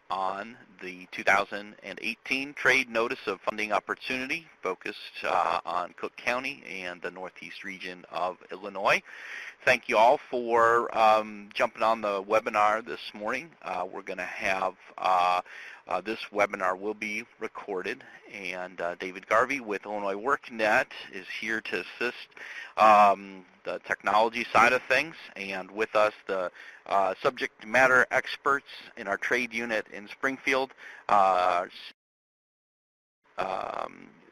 on the 2018 Trade Notice of Funding Opportunity focused on Cook County and the Northeast region of Illinois. Thank you all for jumping on the webinar this morning. We're going to have this webinar will be recorded, and David Garvey with Illinois WorkNet is here to assist the technology side of things, and with us the subject matter experts in our trade unit in Springfield,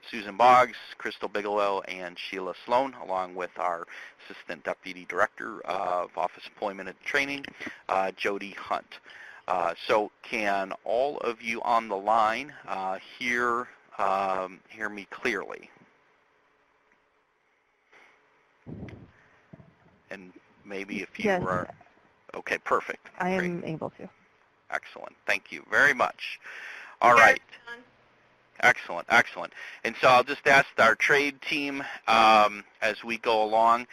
Susan Boggs, Crystal Bigelow, and Sheila Sloan, along with our Assistant Deputy Director of Office Employment and Training, Jody Hunt. So can all of you on the line hear me clearly? And maybe if you are, okay, perfect. I am able to. Excellent. Thank you very much. All right. Excellent, excellent. And so I'll just ask our trade team as we go along,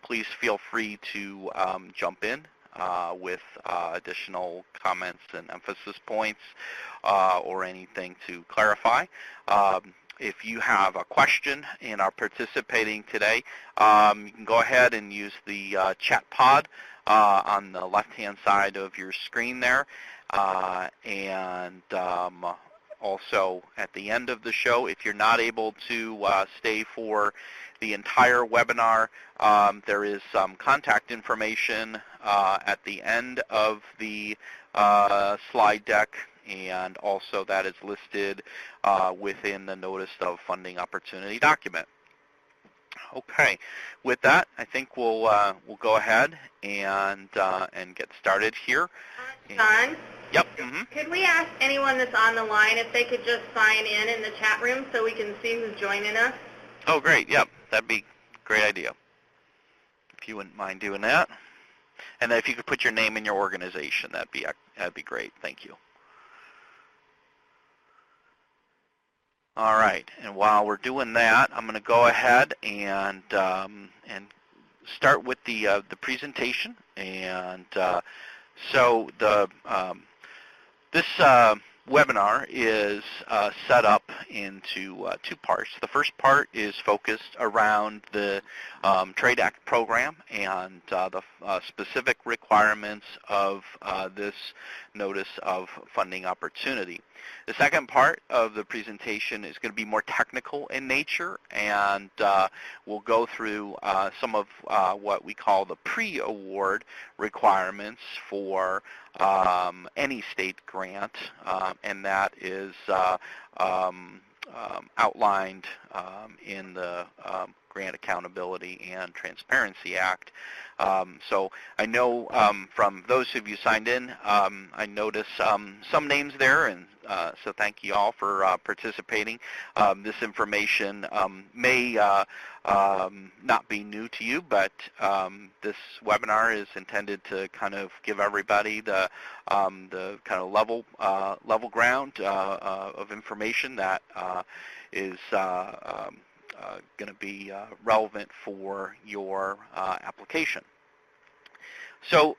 please feel free to jump in with additional comments and emphasis points or anything to clarify. If you have a question and are participating today, you can go ahead and use the chat pod on the left-hand side of your screen there. Also, at the end of the show, if you're not able to stay for the entire webinar, there is some contact information at the end of the slide deck, and also that is listed within the Notice of Funding Opportunity document. Okay, with that, I think we'll go ahead and get started here. Don? Yep. Could we ask anyone that's on the line if they could just sign in the chat room so we can see who's joining us? Oh, great. Yep, that'd be a great idea. If you wouldn't mind doing that. And then if you could put your name and your organization, that'd be great. Thank you. All right, and while we're doing that, I'm going to go ahead and start with the presentation. And so this webinar is set up into two parts. The first part is focused around the Trade Act program and the specific requirements of this Notice of Funding Opportunity. The second part of the presentation is going to be more technical in nature, and we'll go through some of what we call the pre-award requirements for any state grant, and that is outlined in the Grant Accountability and Transparency Act. So I know from those of you signed in, I noticed some names there, and so thank you all for participating. This information may not be new to you, but this webinar is intended to kind of give everybody the kind of level ground of information that is going to be relevant for your application. So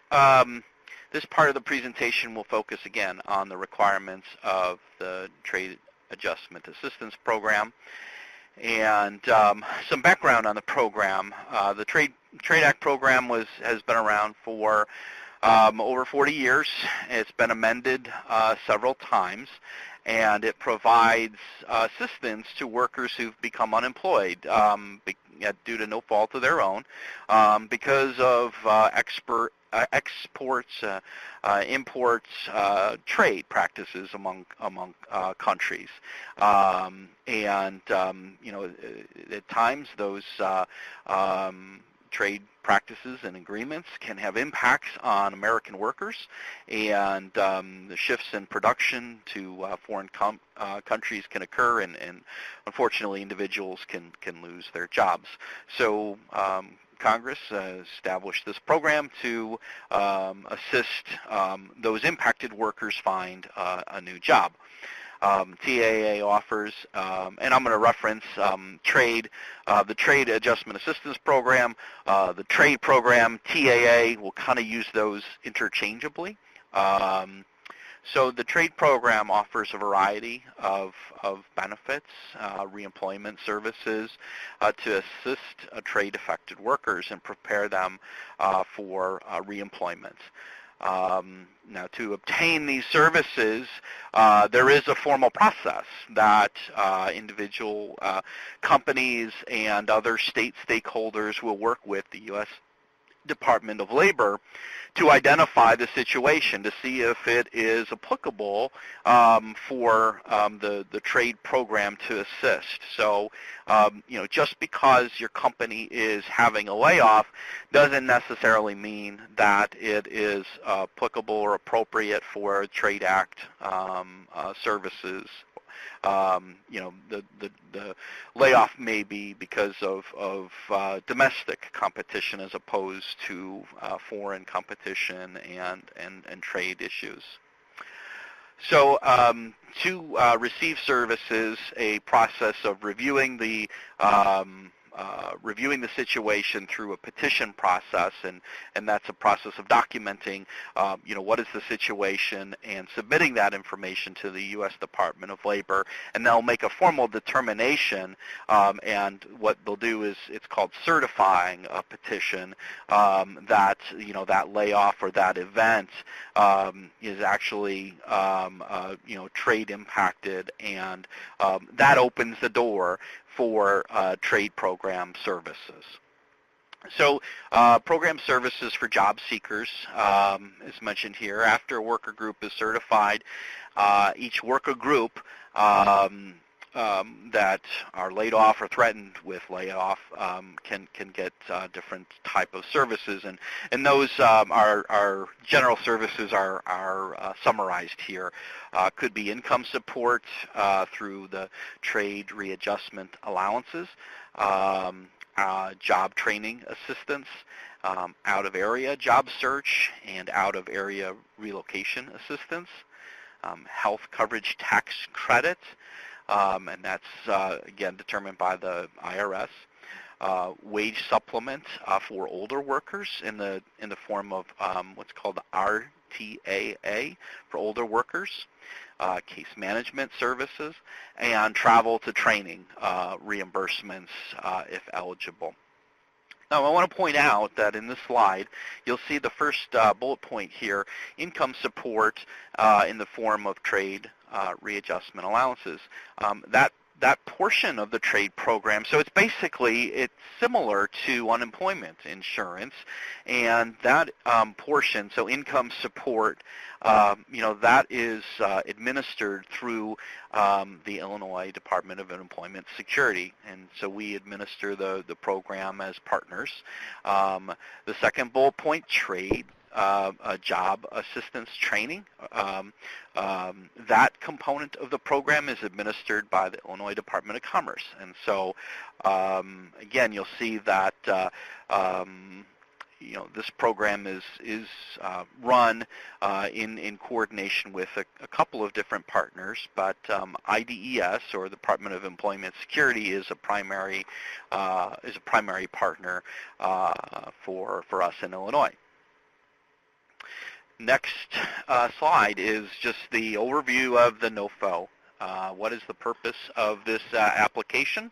this part of the presentation will focus again on the requirements of the Trade Adjustment Assistance Program. And some background on the program. The Trade Act program has been around for over 40 years. It's been amended several times, and it provides assistance to workers who've become unemployed due to no fault of their own because of exports, imports, trade practices among countries, and you know, at times those trade practices and agreements can have impacts on American workers, and the shifts in production to foreign countries can occur, and unfortunately individuals can lose their jobs. So Congress established this program to assist those impacted workers find a new job. TAA offers, and I'm going to reference the Trade Adjustment Assistance Program, the Trade Program, TAA. We'll kind of use those interchangeably. So the trade program offers a variety of benefits, reemployment services to assist trade-affected workers and prepare them for reemployment. Now, to obtain these services, there is a formal process that individual companies and other state stakeholders will work with the U.S. Department of Labor to identify the situation, to see if it is applicable for the trade program to assist. So, just because your company is having a layoff doesn't necessarily mean that it is applicable or appropriate for Trade Act services. The layoff may be because of domestic competition as opposed to foreign competition and trade issues. So to receive services, a process of reviewing the situation through a petition process, and that's a process of documenting, what is the situation and submitting that information to the U.S. Department of Labor, and they'll make a formal determination, and what they'll do is it's called certifying a petition that, that layoff or that event is actually, trade impacted, and that opens the door for trade program services. So program services for job seekers is mentioned here. After a worker group is certified, each worker group that are laid off or threatened with layoff can get different type of services, and those are general services are summarized here. Could be income support through the trade readjustment allowances, job training assistance, out-of-area job search and out-of-area relocation assistance, health coverage tax credit, and that's, again, determined by the IRS. Wage supplement for older workers in the form of what's called RTAA for older workers, case management services, and travel to training reimbursements if eligible. Now, I want to point out that in this slide, you'll see the first bullet point here, income support in the form of trade readjustment allowances. That portion of the trade program, so it's similar to unemployment insurance, and that portion, so income support, that is administered through the Illinois Department of Employment Security, and so we administer the program as partners. The second bullet point, trade job assistance training. That component of the program is administered by the Illinois Department of Commerce. And so, again, you'll see that this program is run in coordination with a couple of different partners, but IDES, or the Department of Employment Security, is a primary partner for us in Illinois. Next slide is just the overview of the NOFO. What is the purpose of this application?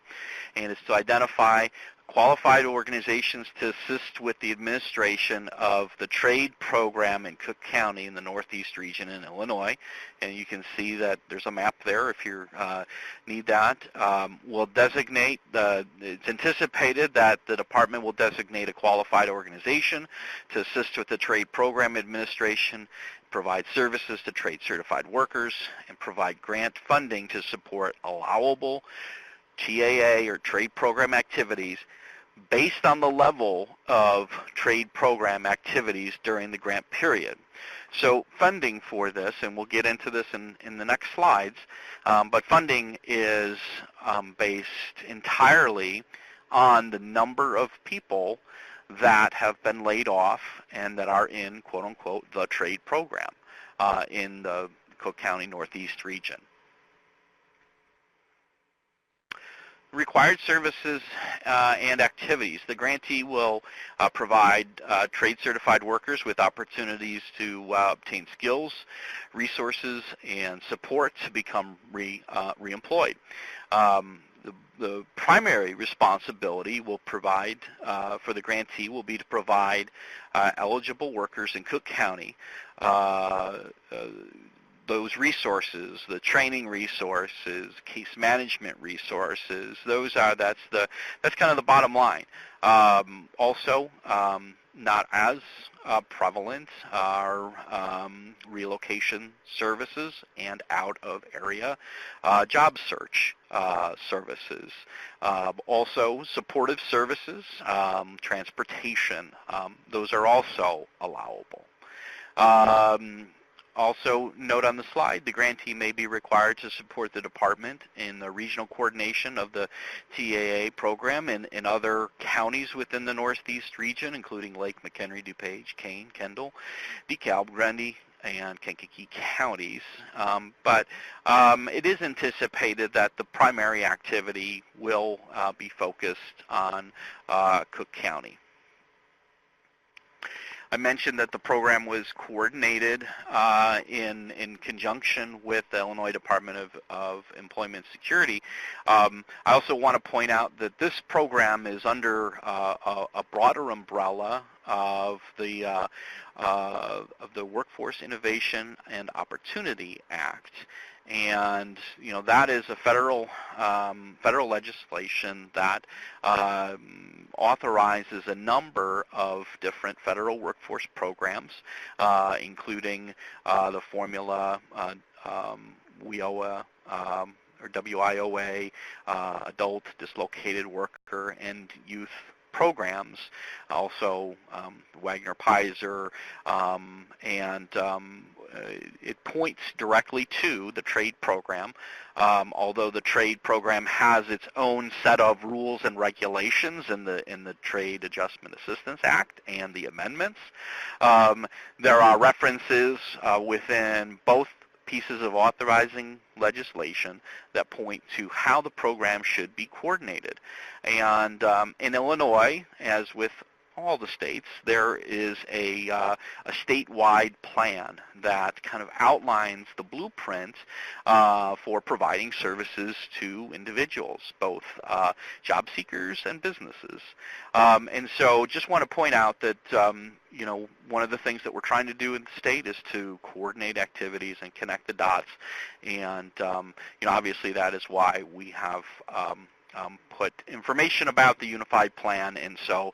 And it's to identify qualified organizations to assist with the administration of the trade program in Cook County in the Northeast region in Illinois. And you can see that there's a map there if you need that. We'll designate, it's anticipated that the department will designate a qualified organization to assist with the trade program administration, provide services to trade certified workers, and provide grant funding to support allowable TAA or trade program activities based on the level of trade program activities during the grant period. So funding for this, and we'll get into this in the next slides, but funding is based entirely on the number of people that have been laid off and that are in, quote unquote, the trade program in the Cook County Northeast region. required services and activities. The grantee will provide trade-certified workers with opportunities to obtain skills, resources, and support to become reemployed. The primary responsibility will provide for the grantee will be to provide eligible workers in Cook County those resources, the training resources, case management resources. That's kind of the bottom line. Also, not as prevalent are relocation services and out-of-area job search services. Also, supportive services, transportation, those are also allowable. Also, note on the slide, the grantee may be required to support the department in the regional coordination of the TAA program in other counties within the Northeast region, including Lake, McHenry, DuPage, Kane, Kendall, DeKalb, Grundy, and Kankakee counties. But it is anticipated that the primary activity will be focused on Cook County. I mentioned that the program was coordinated in conjunction with the Illinois Department of Employment Security. I also want to point out that this program is under a broader umbrella of the Workforce Innovation and Opportunity Act. And that is a federal legislation that authorizes a number of different federal workforce programs, including the Formula WIOA or WIOA, Adult Dislocated Worker and Youth programs, also Wagner-Pfizer, and it points directly to the trade program, although the trade program has its own set of rules and regulations in the Trade Adjustment Assistance Act and the amendments. There are references within both pieces of authorizing legislation that point to how the program should be coordinated. And in Illinois, as with all the states, there is a statewide plan that kind of outlines the blueprint for providing services to individuals, both job seekers and businesses. And so just want to point out that one of the things that we're trying to do in the state is to coordinate activities and connect the dots. And obviously that is why we have put information about the unified plan, and so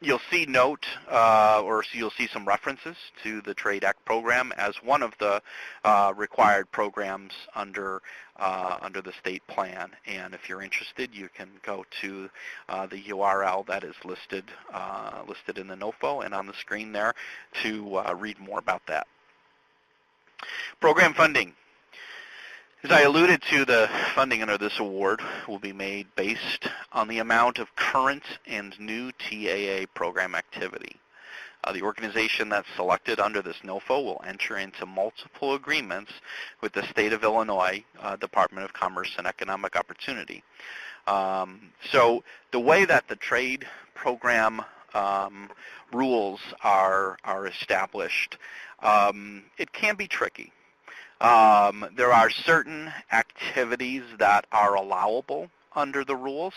you'll see you'll see some references to the Trade Act program as one of the required programs under the state plan. And if you're interested, you can go to the URL that is listed in the NOFO and on the screen there to read more about that. Program funding. As I alluded to, the funding under this award will be made based on the amount of current and new TAA program activity. The organization that's selected under this NOFO will enter into multiple agreements with the State of Illinois Department of Commerce and Economic Opportunity. So the way that the trade program rules are established, it can be tricky. There are certain activities that are allowable under the rules,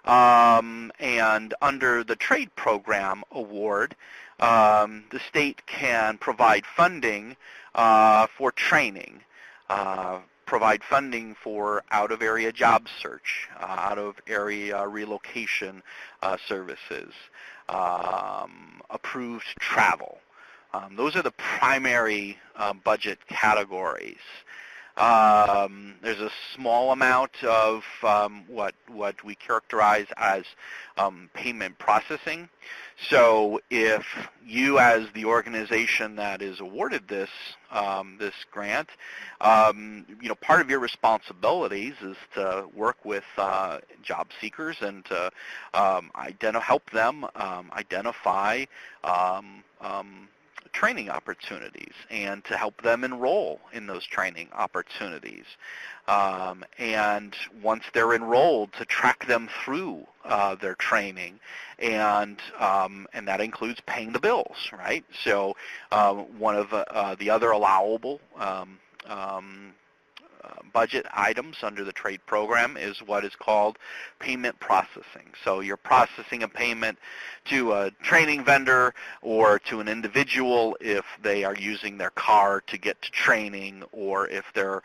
and under the trade program award, the state can provide funding for training, provide funding for out-of-area job search, out-of-area relocation services, approved travel. Those are the primary budget categories. There's a small amount of what we characterize as payment processing. So if you, as the organization that is awarded this this grant, part of your responsibilities is to work with job seekers and to help them identify training opportunities and to help them enroll in those training opportunities. And once they're enrolled, to track them through their training, and that includes paying the bills, right? So one of the other allowable budget items under the trade program is what is called payment processing. So you're processing a payment to a training vendor or to an individual if they are using their car to get to training, or if they're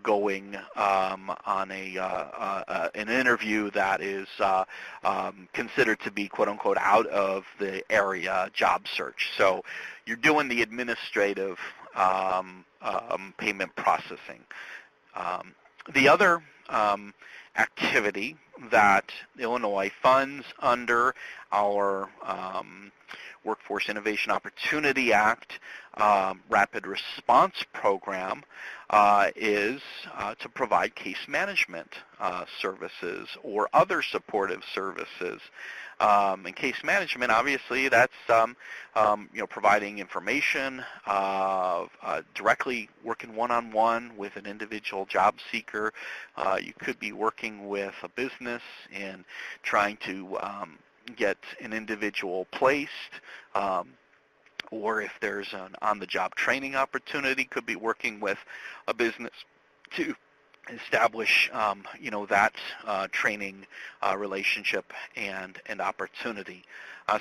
going on an interview that is considered to be quote unquote out of the area job search. So you're doing the administrative payment processing. The other activity that Illinois funds under our Workforce Innovation Opportunity Act Rapid Response Program is to provide case management services or other supportive services. And case management, obviously, that's providing information, directly working one-on-one with an individual job seeker. You could be working with a business and trying to get an individual placed, or if there's an on-the-job training opportunity, could be working with a business to establish that training relationship and opportunity.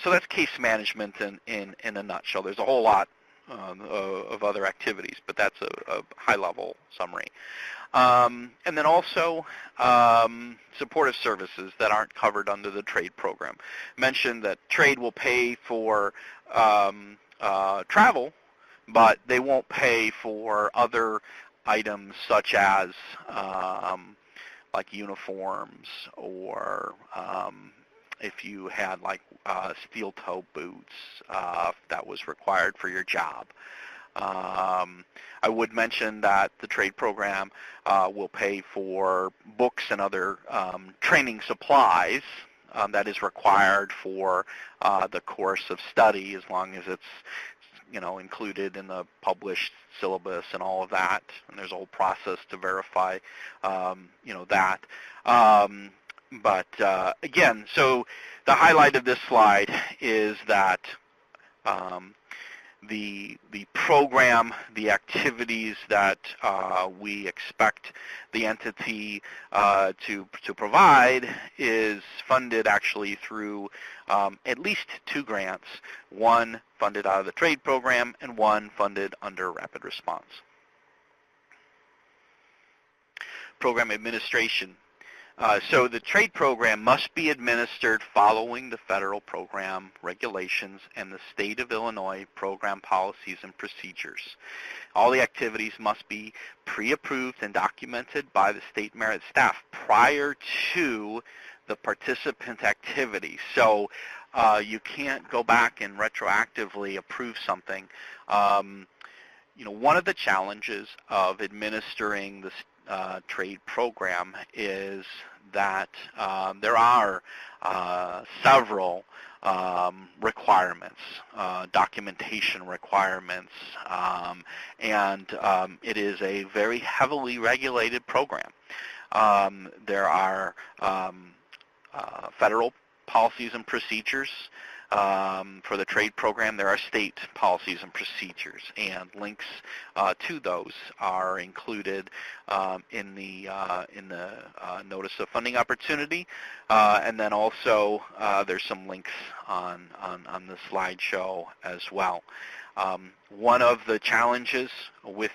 So that's case management in a nutshell. There's a whole lot of other activities, but that's a high-level summary. And then also supportive services that aren't covered under the trade program. Mentioned that trade will pay for travel, but they won't pay for other items such as like uniforms, or if you had like steel toe boots that was required for your job. I would mention that the trade program will pay for books and other training supplies that is required for the course of study, as long as it's included in the published syllabus and all of that. And there's a whole process to verify, that. But again, so the highlight of this slide is that the program, the activities that we expect the entity to provide is funded actually through at least 2 grants, one funded out of the trade program and one funded under rapid response. Program administration. So the trade program must be administered following the federal program regulations and the state of Illinois program policies and procedures. All the activities must be pre-approved and documented by the state merit staff prior to the participant activity. So you can't go back and retroactively approve something. One of the challenges of administering the trade program is that there are several requirements, documentation requirements, and it is a very heavily regulated program. There are federal policies and procedures. For the trade program, there are state policies and procedures, and links to those are included in the notice of funding opportunity, and then also there's some links on the slideshow as well. One of the challenges with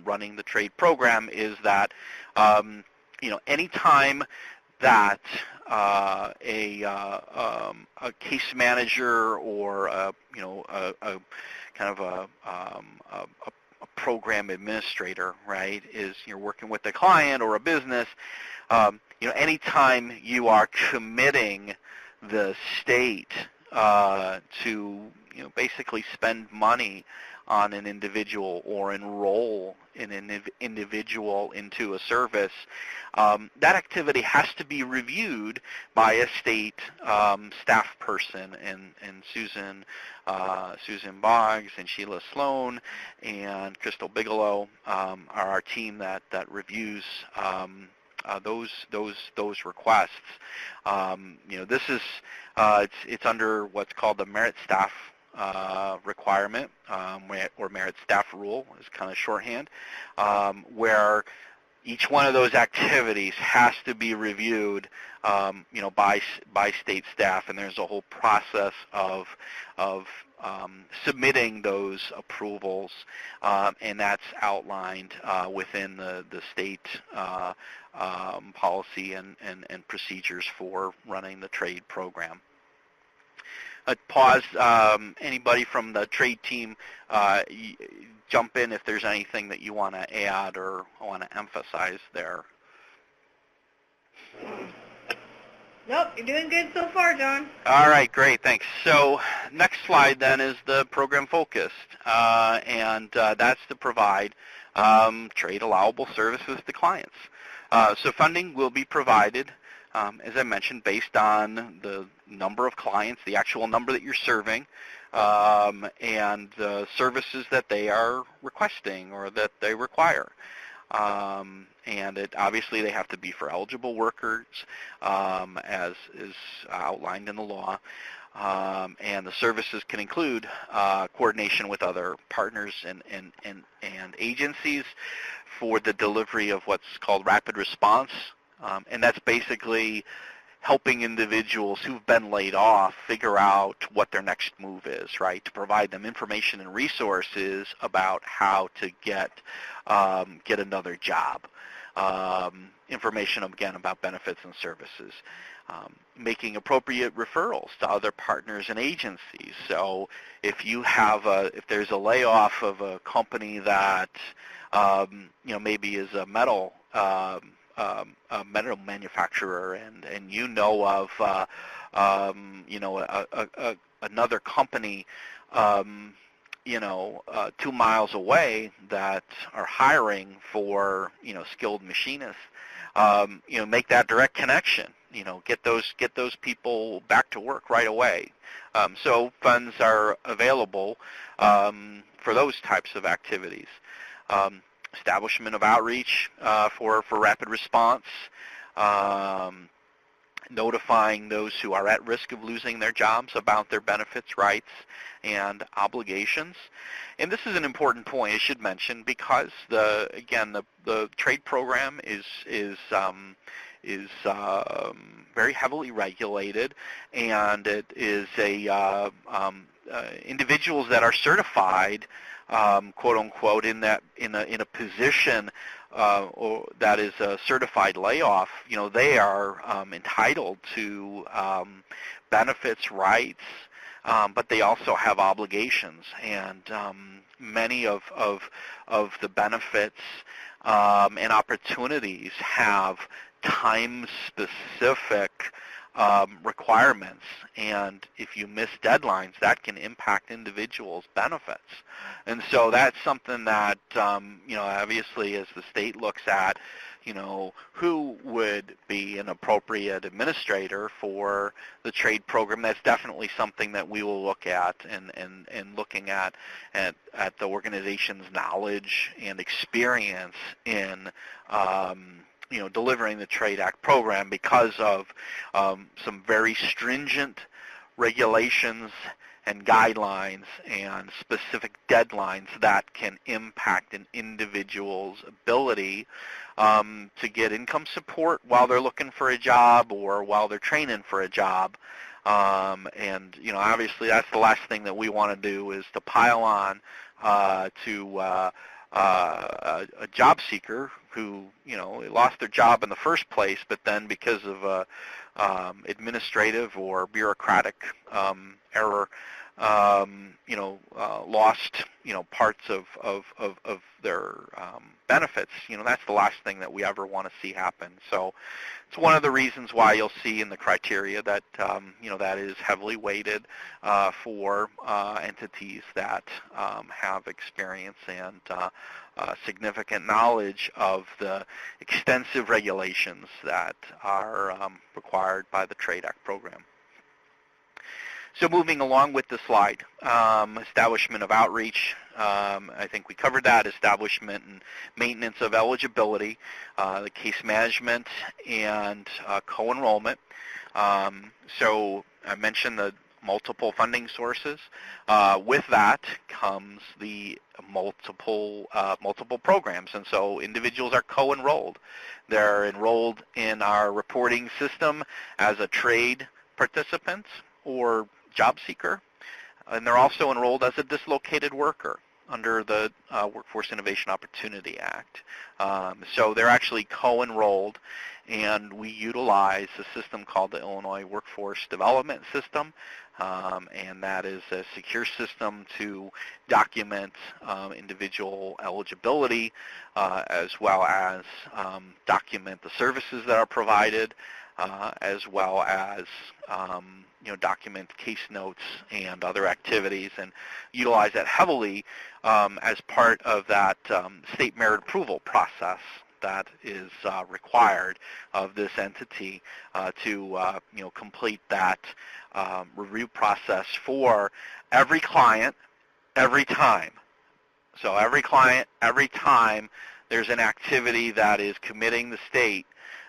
running the trade program is that anytime that a case manager or a program administrator, right, is you're working with a client or a business, anytime you are committing the state to basically spend money on an individual or enroll an individual into a service, that activity has to be reviewed by a state staff person, and Susan Boggs and Sheila Sloan and Crystal Bigelow are our team that reviews those requests. This is it's under what's called the merit staff requirement, or merit staff rule is kind of shorthand, where each one of those activities has to be reviewed, by state staff, and there's a whole process of submitting those approvals, and that's outlined within the state policy and procedures for running the trade program. Pause. Anybody from the trade team, jump in if there's anything that you want to add or want to emphasize there. Nope, you're doing good so far, John. All right, great, thanks. So next slide then is the program focused, and that's to provide trade allowable services to clients. So funding will be provided, as I mentioned, based on the number of clients, the actual number that you're serving, and the services that they are requesting or that they require. And obviously they have to be for eligible workers, as is outlined in the law. And the services can include coordination with other partners and agencies for the delivery of what's called rapid response. And that's basically helping individuals who've been laid off figure out what their next move is, right? To provide them information and resources about how to get another job. Information, again, about benefits and services. Making appropriate referrals to other partners and agencies. So if you have if there's a layoff of a company that maybe is a metal manufacturer, and you know of another company 2 miles away that are hiring for skilled machinists, make that direct connection. Get those people back to work right away. So funds are available for those types of activities. Establishment of outreach for rapid response, notifying those who are at risk of losing their jobs about their benefits, rights, and obligations. And this is an important point I should mention, because the trade program is very heavily regulated, and it is individuals that are certified, quote unquote, in a position or that is a certified layoff. They are entitled to benefits, rights, but they also have obligations, and many of the benefits and opportunities have time-specific requirements, and if you miss deadlines, that can impact individuals' benefits. And so that's something that, obviously as the state looks at, who would be an appropriate administrator for the trade program, that's definitely something that we will look at, and looking at the organization's knowledge and experience in delivering the Trade Act program, because of some very stringent regulations and guidelines and specific deadlines that can impact an individual's ability to get income support while they're looking for a job or while they're training for a job. And obviously that's the last thing that we want to do, is to pile on to a job seeker who lost their job in the first place, but then because of administrative or bureaucratic error, lost, parts of their benefits, that's the last thing that we ever want to see happen. So it's one of the reasons why you'll see in the criteria that, that is heavily weighted for entities that have experience and significant knowledge of the extensive regulations that are required by the TRADE Act program. So moving along with the slide, establishment of outreach, I think we covered that, establishment and maintenance of eligibility, the case management, and co-enrollment. So I mentioned the multiple funding sources. With that comes the multiple programs, and so individuals are co-enrolled. They're enrolled in our reporting system as a trade participant or job seeker, and they're also enrolled as a dislocated worker under the Workforce Innovation Opportunity Act. So they're actually co-enrolled, and we utilize a system called the Illinois Workforce Development System, and that is a secure system to document individual eligibility as well as document the services that are provided, as well as document case notes and other activities, and utilize that heavily as part of that state merit approval process that is required of this entity to complete that review process for every client, every time. So every client, every time there's an activity that is committing the state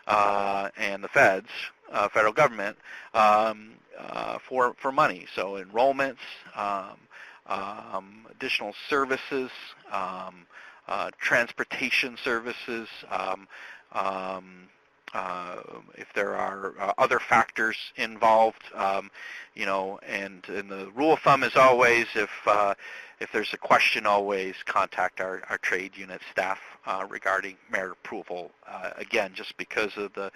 and the feds, federal government, for money. So enrollments, additional services, transportation services, if there are other factors involved, and the rule of thumb is always if there's a question, always contact our trade unit staff regarding merit approval. Again, just because of the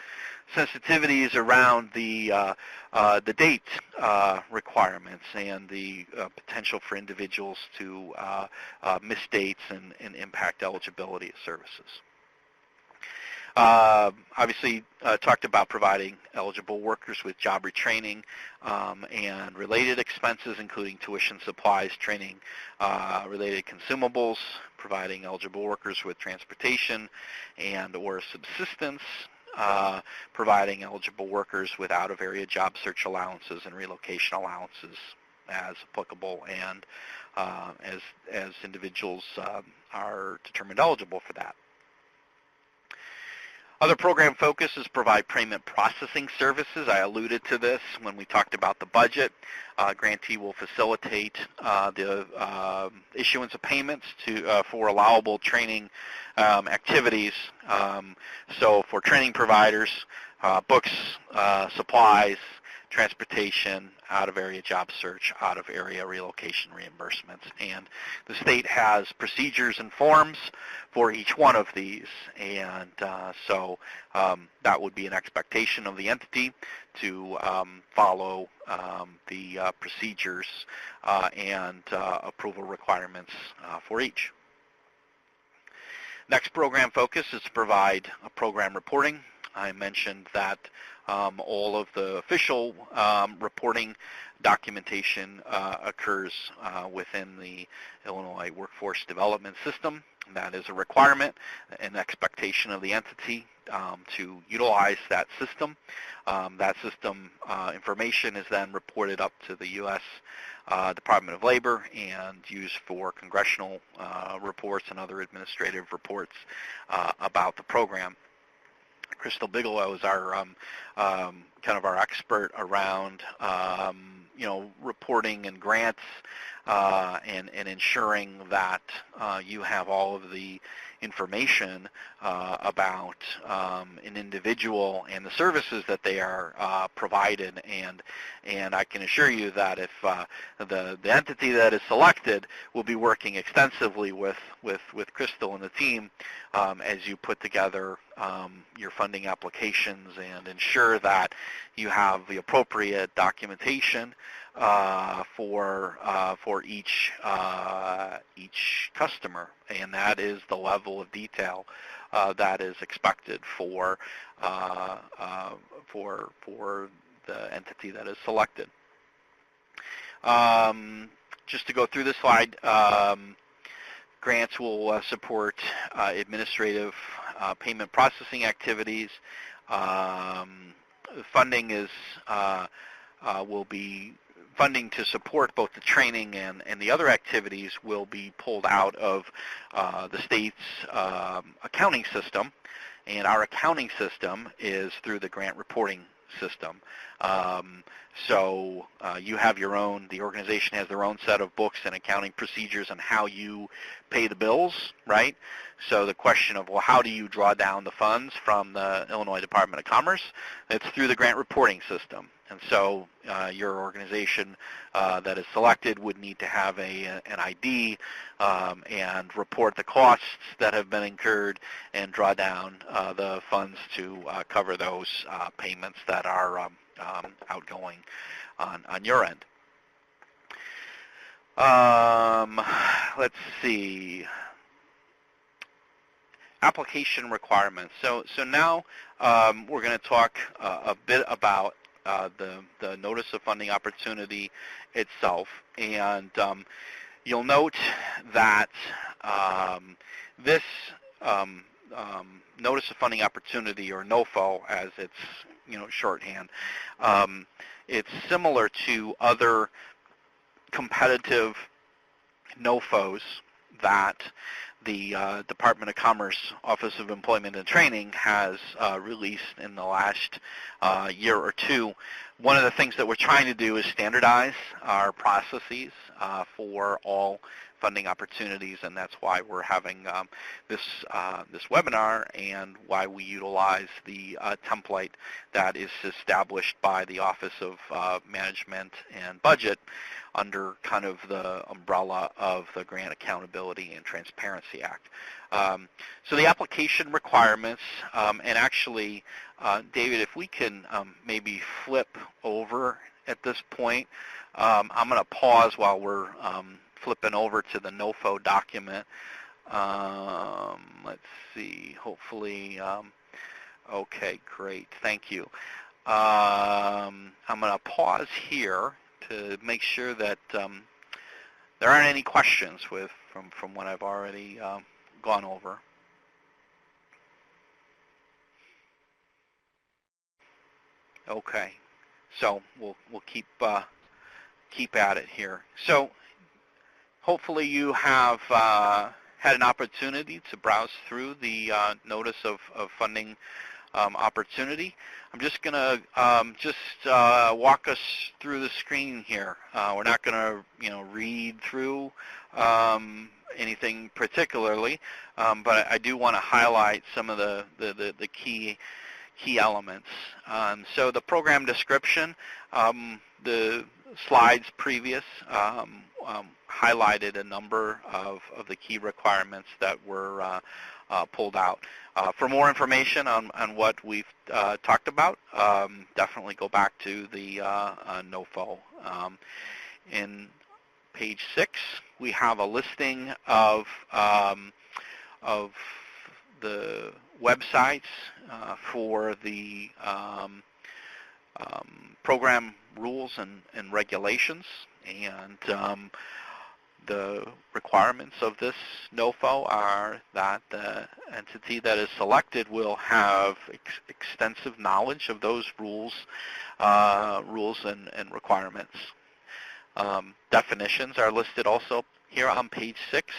sensitivities around the date requirements and the potential for individuals to miss dates and impact eligibility of services. Obviously, talked about providing eligible workers with job retraining and related expenses, including tuition, supplies, training, related consumables, providing eligible workers with transportation and or subsistence, providing eligible workers with out-of-area job search allowances and relocation allowances as applicable, and as individuals are determined eligible for that. Other program focuses provide payment processing services. I alluded to this when we talked about the budget. Grantee will facilitate the issuance of payments for allowable training activities. So for training providers, books, supplies, transportation, out-of-area job search, out-of-area relocation reimbursements. And the state has procedures and forms for each one of these, and so that would be an expectation of the entity to follow the procedures and approval requirements for each. Next program focus is to provide program reporting. I mentioned that all of the official reporting documentation occurs within the Illinois Workforce Development System. That is a requirement, an expectation of the entity to utilize that system. That system information is then reported up to the U.S. Department of Labor and used for congressional reports and other administrative reports about the program. Crystal Bigelow is our kind of our expert around reporting and grants and ensuring that you have all of the information about an individual and the services that they are provided, and I can assure you that if the entity that is selected will be working extensively with Crystal and the team as you put together your funding applications and ensure that you have the appropriate documentation for each customer, and that is the level of detail that is expected for the entity that is selected. Just to go through this slide, grants will support administrative payment processing activities. Funding is will be funding to support both the training and the other activities will be pulled out of the state's accounting system, and our accounting system is through the grant reporting system. So you have your own, the organization has their own set of books and accounting procedures on how you pay the bills, right? So the question of, well, how do you draw down the funds from the Illinois Department of Commerce? It's through the grant reporting system. And so your organization that is selected would need to have an ID and report the costs that have been incurred and draw down the funds to cover those payments that are outgoing on your end. Let's see. Application requirements. So now we're going to talk a bit about the Notice of Funding Opportunity itself. And you'll note that this Notice of Funding Opportunity, or NOFO as it's shorthand, it's similar to other competitive NOFOs that the Department of Commerce Office of Employment and Training has released in the last year or two. One of the things that we're trying to do is standardize our processes for all funding opportunities, and that's why we're having this webinar and why we utilize the template that is established by the Office of Management and Budget under kind of the umbrella of the Grant Accountability and Transparency Act. So the application requirements, and actually, David, if we can maybe flip over at this point, I'm going to pause while we're flipping over to the NOFO document. Let's see, hopefully, okay, great, thank you. I'm going to pause here to make sure that there aren't any questions from what I've already gone over. Okay, so we'll keep at it here. So hopefully you have had an opportunity to browse through the Notice of Funding Opportunity. I'm just going to walk us through the screen here. We're not going to read through anything particularly, but I do want to highlight some of the key elements. So the program description, the slides previous highlighted a number of the key requirements that were pulled out. For more information on what we've talked about, definitely go back to the NOFO. In page 6, we have a listing of the websites for the program rules and regulations, and the requirements of this NOFO are that the entity that is selected will have extensive knowledge of those rules and requirements. Definitions are listed also here on page 6.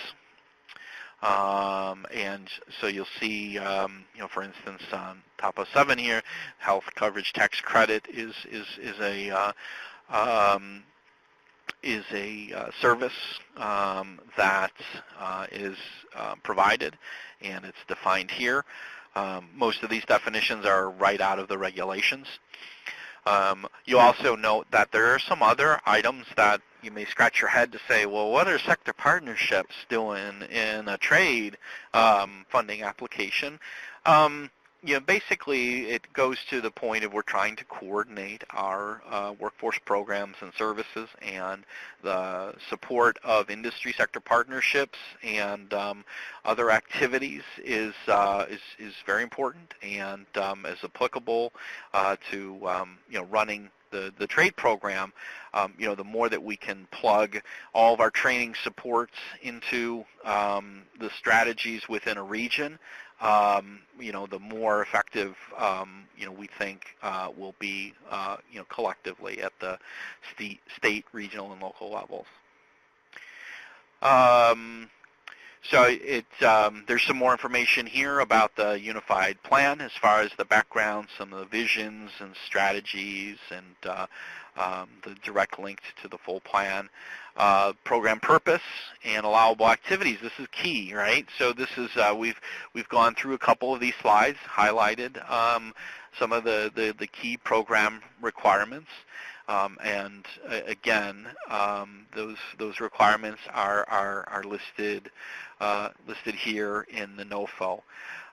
And so you'll see, for instance, on top of 7 here, health coverage tax credit is a service that is provided, and it's defined here. Most of these definitions are right out of the regulations. You also note that there are some other items that you may scratch your head to say, well, what are sector partnerships doing in a trade funding application? basically it goes to the point of we're trying to coordinate our workforce programs and services, and the support of industry sector partnerships and other activities is very important, and is applicable to running the trade program. The more that we can plug all of our training supports into the strategies within a region, the more effective, we think will be, collectively at the state, regional, and local levels. So there's some more information here about the unified plan as far as the background, some of the visions and strategies, and the direct link to the full plan. Program purpose and allowable activities. This is key, right? So this is we've gone through a couple of these slides, highlighted some of the key program requirements. And again, those requirements are listed here in the NOFO.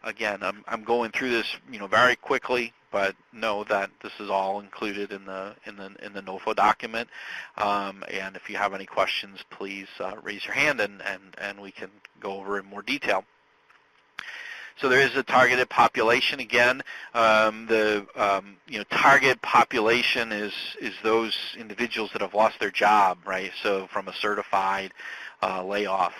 Again, I'm going through this very quickly, but know that this is all included in the NOFO document. And if you have any questions, please raise your hand, and we can go over in more detail. So there is a targeted population. Again, the target population is those individuals that have lost their job, right? So from a certified layoff,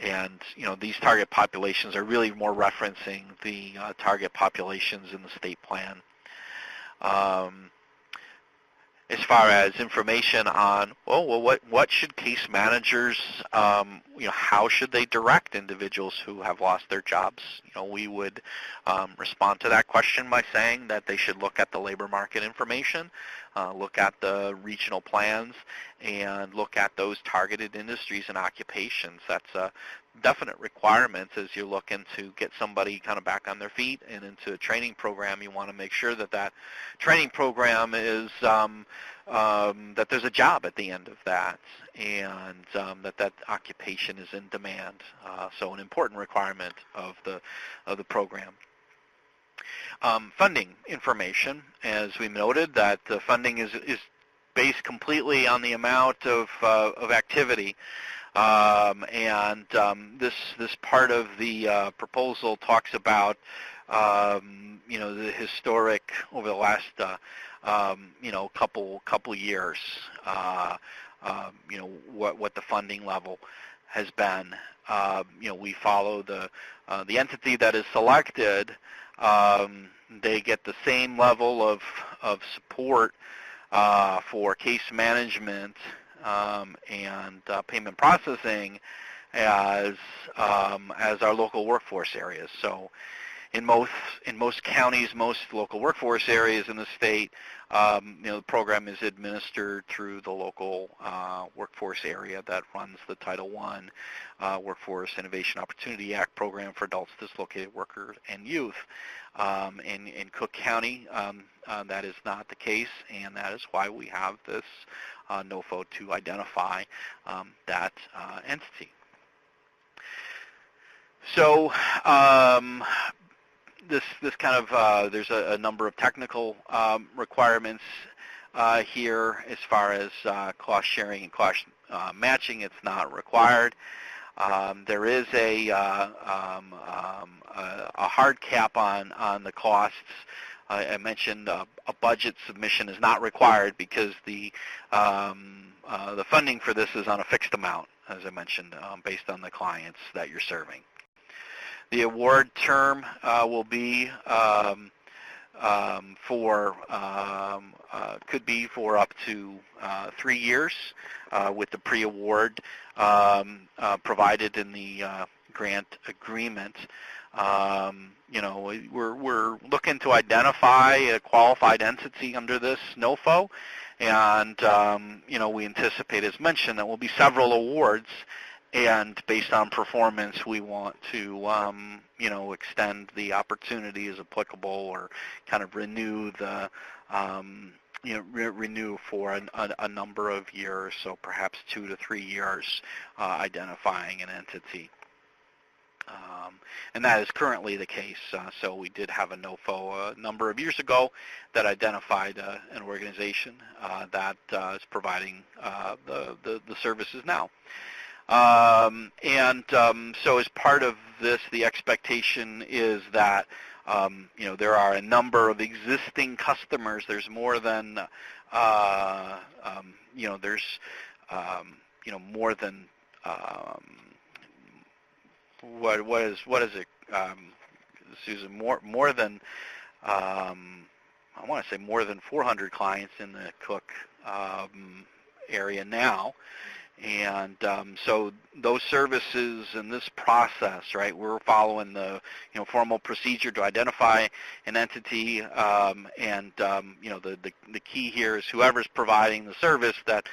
and these target populations are really more referencing the target populations in the state plan. As far as information on, what should case managers, how should they direct individuals who have lost their jobs? We would respond to that question by saying that they should look at the labor market information, look at the regional plans, and look at those targeted industries and occupations. That's a definite requirement as you're looking to get somebody kind of back on their feet and into a training program. You want to make sure that that training program is that there's a job at the end of that, and that occupation is in demand. So an important requirement of the program. Funding information, as we noted, that the funding is based completely on the amount of activity. And this part of the proposal talks about the historic over the last couple years, what the funding level has been. We follow the entity that is selected. They get the same level of support for case management and payment processing as our local workforce areas. So in most counties, most local workforce areas in the state, the program is administered through the local workforce area that runs the Title I Workforce Innovation Opportunity Act program for adults, dislocated workers, and youth. In Cook County, that is not the case, and that is why we have this NOFO to identify that entity. So this kind of, there's a number of technical requirements here as far as cost sharing and cost matching. It's not required. There is a hard cap on the costs. I mentioned a budget submission is not required because the funding for this is on a fixed amount, as I mentioned, based on the clients that you're serving. The award term will be could be for up to 3 years with the pre-award provided in the grant agreement. We're looking to identify a qualified entity under this NOFO, and we anticipate, as mentioned, that will be several awards. And based on performance, we want to, extend the opportunity as applicable, or kind of renew the, renew for a number of years, so perhaps 2 to 3 years, identifying an entity. and that is currently the case. So we did have a NOFO a number of years ago that identified an organization that is providing the services now. So as part of this, the expectation is that there are a number of existing customers. There's more than more than what is it, Susan? More than I want to say more than 400 clients in the Cook area now. And so those services and this process, right, we're following the formal procedure to identify an entity, and the key here is whoever's providing the service that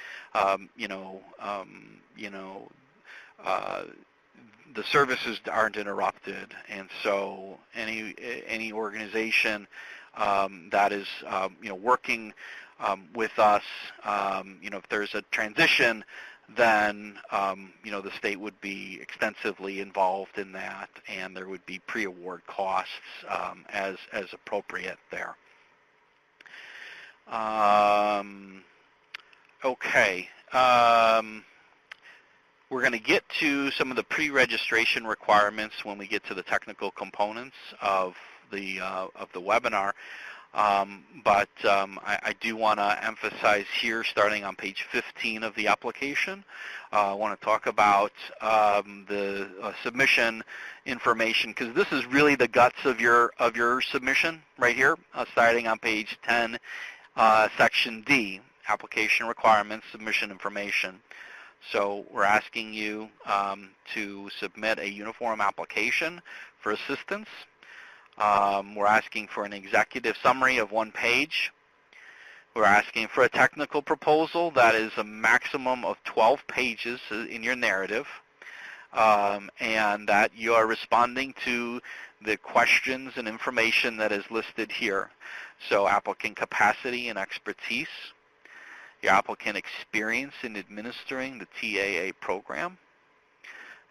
the services aren't interrupted. And so any organization that is working with us, if there's a transition, then the state would be extensively involved in that, and there would be pre-award costs as appropriate there. Okay. We're going to get to some of the pre-registration requirements when we get to the technical components of the webinar. But I do want to emphasize here, starting on page 15 of the application, I want to talk about the submission information, because this is really the guts of your submission right here, starting on page 10, section D, application requirements, submission information. So we're asking you to submit a uniform application for assistance. We're asking for an executive summary of 1 page. We're asking for a technical proposal that is a maximum of 12 pages in your narrative, and that you are responding to the questions and information that is listed here. So applicant capacity and expertise, your applicant experience in administering the TAA program,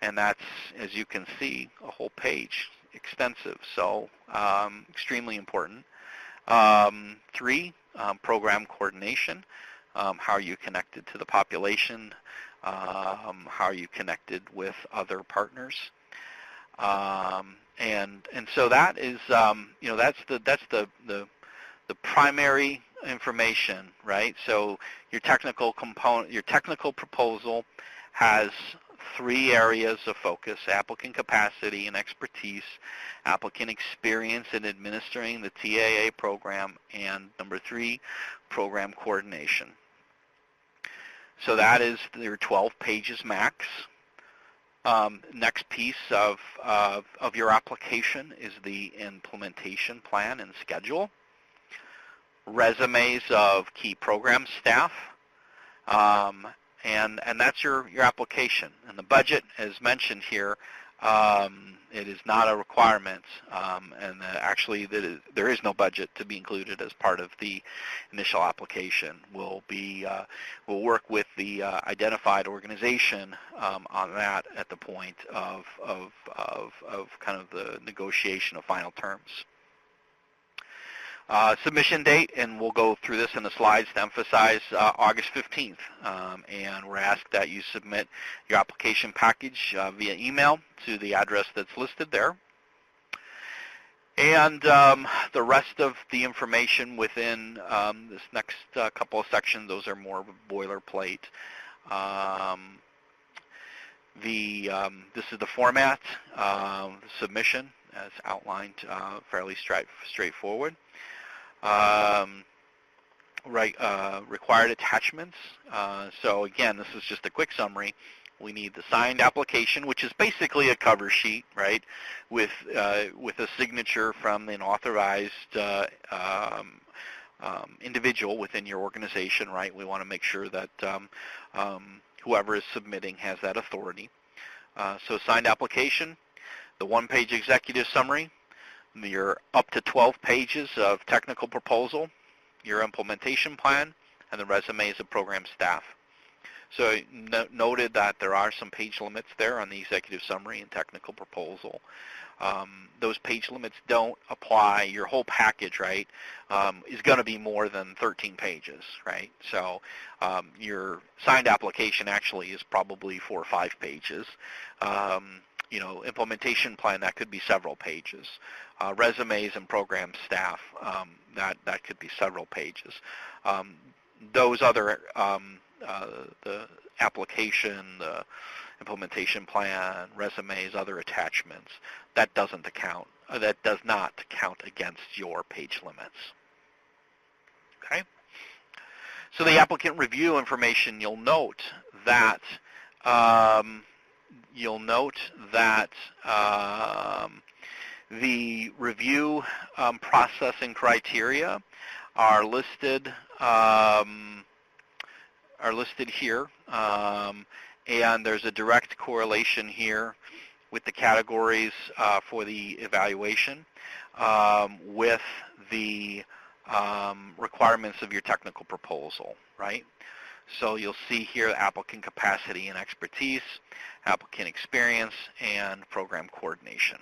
and that's, as you can see, a whole page. Extensive, so extremely important. 3, program coordination. How are you connected to the population? How are you connected with other partners? And so that is that's the primary information, right? So your technical component, your technical proposal has 3 areas of focus: applicant capacity and expertise, applicant experience in administering the TAA program, and number 3, program coordination. So that is your 12 pages max. Next piece of your application is the implementation plan and schedule, resumes of key program staff, and that's your application. And the budget, as mentioned here, it is not a requirement, and actually there is no budget to be included as part of the initial application. We'll work with the identified organization on that at the point of kind of the negotiation of final terms. Submission date, and we'll go through this in the slides to emphasize, August 15th. And we're asked that you submit your application package via email to the address that's listed there. And the rest of the information within this next couple of sections, those are more boilerplate. This is the format, submission, as outlined, fairly straightforward. Required attachments. So again, this is just a quick summary. We need the signed application, which is basically a cover sheet, right, with a signature from an authorized individual within your organization, right? We want to make sure that whoever is submitting has that authority. So signed application, the 1-page executive summary, your up to 12 pages of technical proposal, your implementation plan, and the resumes of program staff. So noted that there are some page limits there on the executive summary and technical proposal. Those page limits don't apply. Your whole package, right, is going to be more than 13 pages, right? So your signed application actually is probably 4 or 5 pages. Implementation plan, that could be several pages. Resumes and program staff, that could be several pages. Those other, the application, the implementation plan, resumes, other attachments, that does not count against your page limits. Okay? So the applicant review information, you'll note that the review processing criteria are listed here, and there's a direct correlation here with the categories for the evaluation with the requirements of your technical proposal, right? So you'll see here applicant capacity and expertise, applicant experience, and program coordination.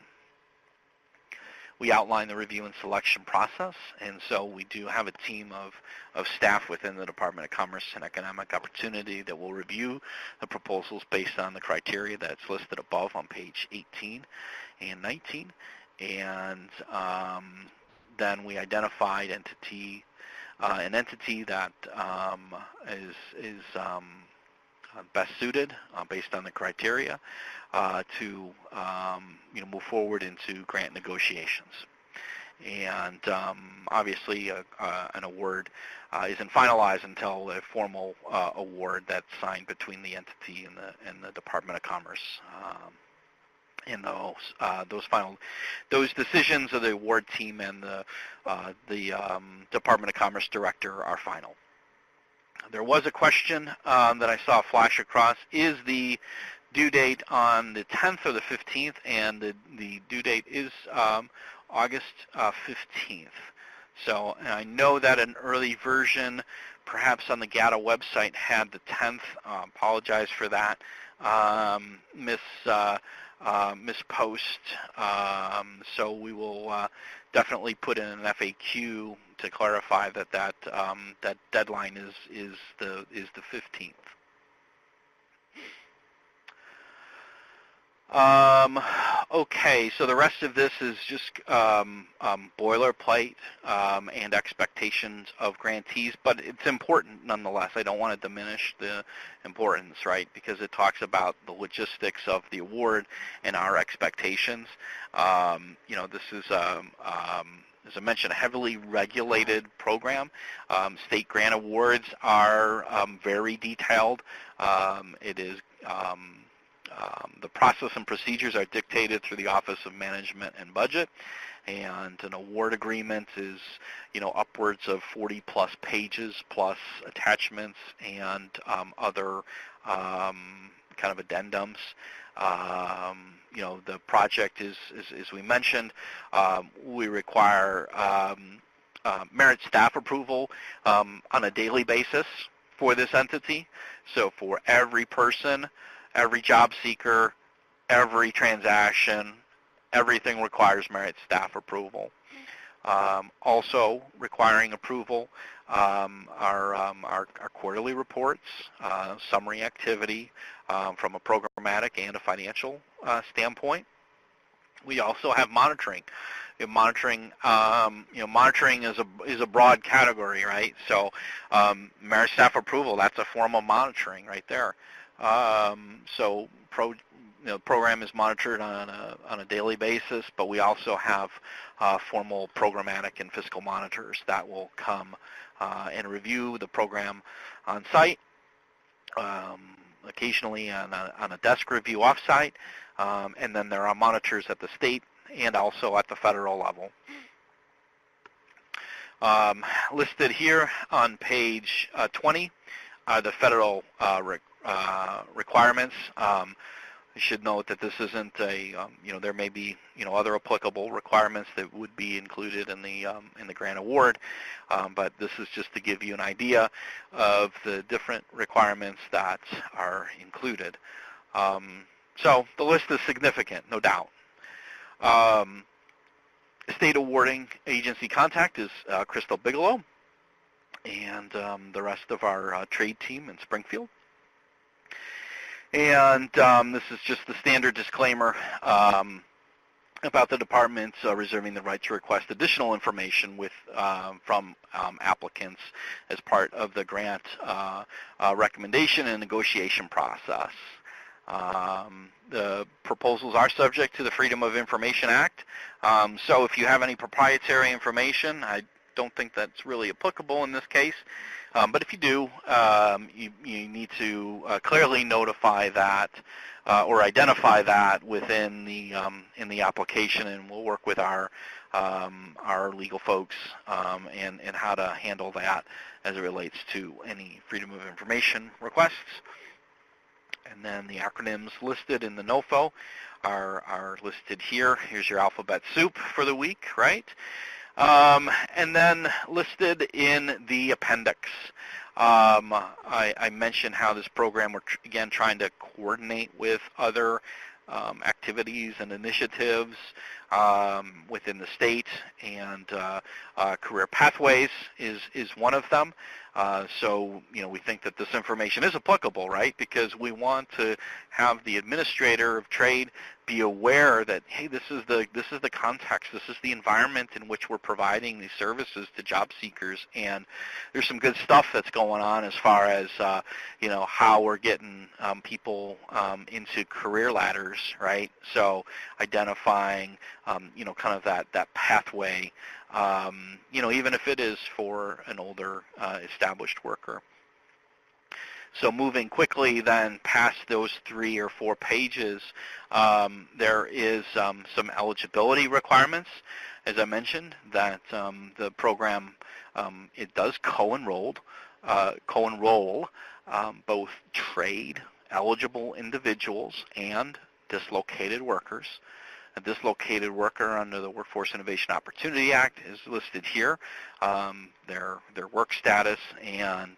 We outline the review and selection process, and so we do have a team of staff within the Department of Commerce and Economic Opportunity that will review the proposals based on the criteria that's listed above on page 18 and 19. And then we identified an entity that is best suited based on the criteria to move forward into grant negotiations. And obviously an award isn't finalized until a formal award that's signed between the entity and the Department of Commerce. And those decisions of the award team and the Department of Commerce director are final. There was a question that I saw flash across. Is the due date on the 10th or the 15th? And the due date is August 15th. So I know that an early version, perhaps on the GATA website, had the 10th. Apologize for that. Mispost. So we will definitely put in an FAQ to clarify that deadline is the 15th. Okay, so the rest of this is just boilerplate and expectations of grantees, but it's important nonetheless. I don't want to diminish the importance, right, because it talks about the logistics of the award and our expectations. This is, as I mentioned, a heavily regulated program. State grant awards are very detailed. It is the process and procedures are dictated through the Office of Management and Budget, and an award agreement is, upwards of 40-plus pages, plus attachments and other kind of addendums. The project is, as we mentioned, we require merit staff approval on a daily basis for this entity. So for every person, every job seeker, every transaction, everything requires merit staff approval. Also requiring approval are quarterly reports, summary activity from a programmatic and a financial standpoint. We also have monitoring. Monitoring is a broad category, right? So merit staff approval, that's a form of monitoring right there. So program is monitored on a daily basis, but we also have formal programmatic and fiscal monitors that will come and review the program on site, occasionally on a desk review off-site, and then there are monitors at the state and also at the federal level. Listed here on page 20 are the federal requirements. I should note that this isn't a, there may be, other applicable requirements that would be included in the grant award, but this is just to give you an idea of the different requirements that are included. So the list is significant, no doubt. State awarding agency contact is Crystal Bigelow and the rest of our trade team in Springfield. And this is just the standard disclaimer about the department reserving the right to request additional information from applicants as part of the grant recommendation and negotiation process. The proposals are subject to the Freedom of Information Act, so if you have any proprietary information, I don't think that's really applicable in this case. But if you do, you need to clearly notify that or identify that within in the application, and we'll work with our legal folks and how to handle that as it relates to any Freedom of Information requests. And then the acronyms listed in the NOFO are listed here. Here's your alphabet soup for the week, right? And then listed in the appendix, I mentioned how this program, we're again trying to coordinate with other activities and initiatives within the state, and career pathways is one of them. So, we think that this information is applicable, right? Because we want to have the administrator of trade be aware that, hey, this is the context, this is the environment in which we're providing these services to job seekers, and there's some good stuff that's going on as far as how we're getting people into career ladders, right? So identifying kind of that pathway, even if it is for an older established worker. So moving quickly then past those 3 or 4 pages, there is some eligibility requirements. As I mentioned, that the program, it does co-enroll both trade eligible individuals and dislocated workers. A dislocated worker under the Workforce Innovation Opportunity Act is listed here. Their work status and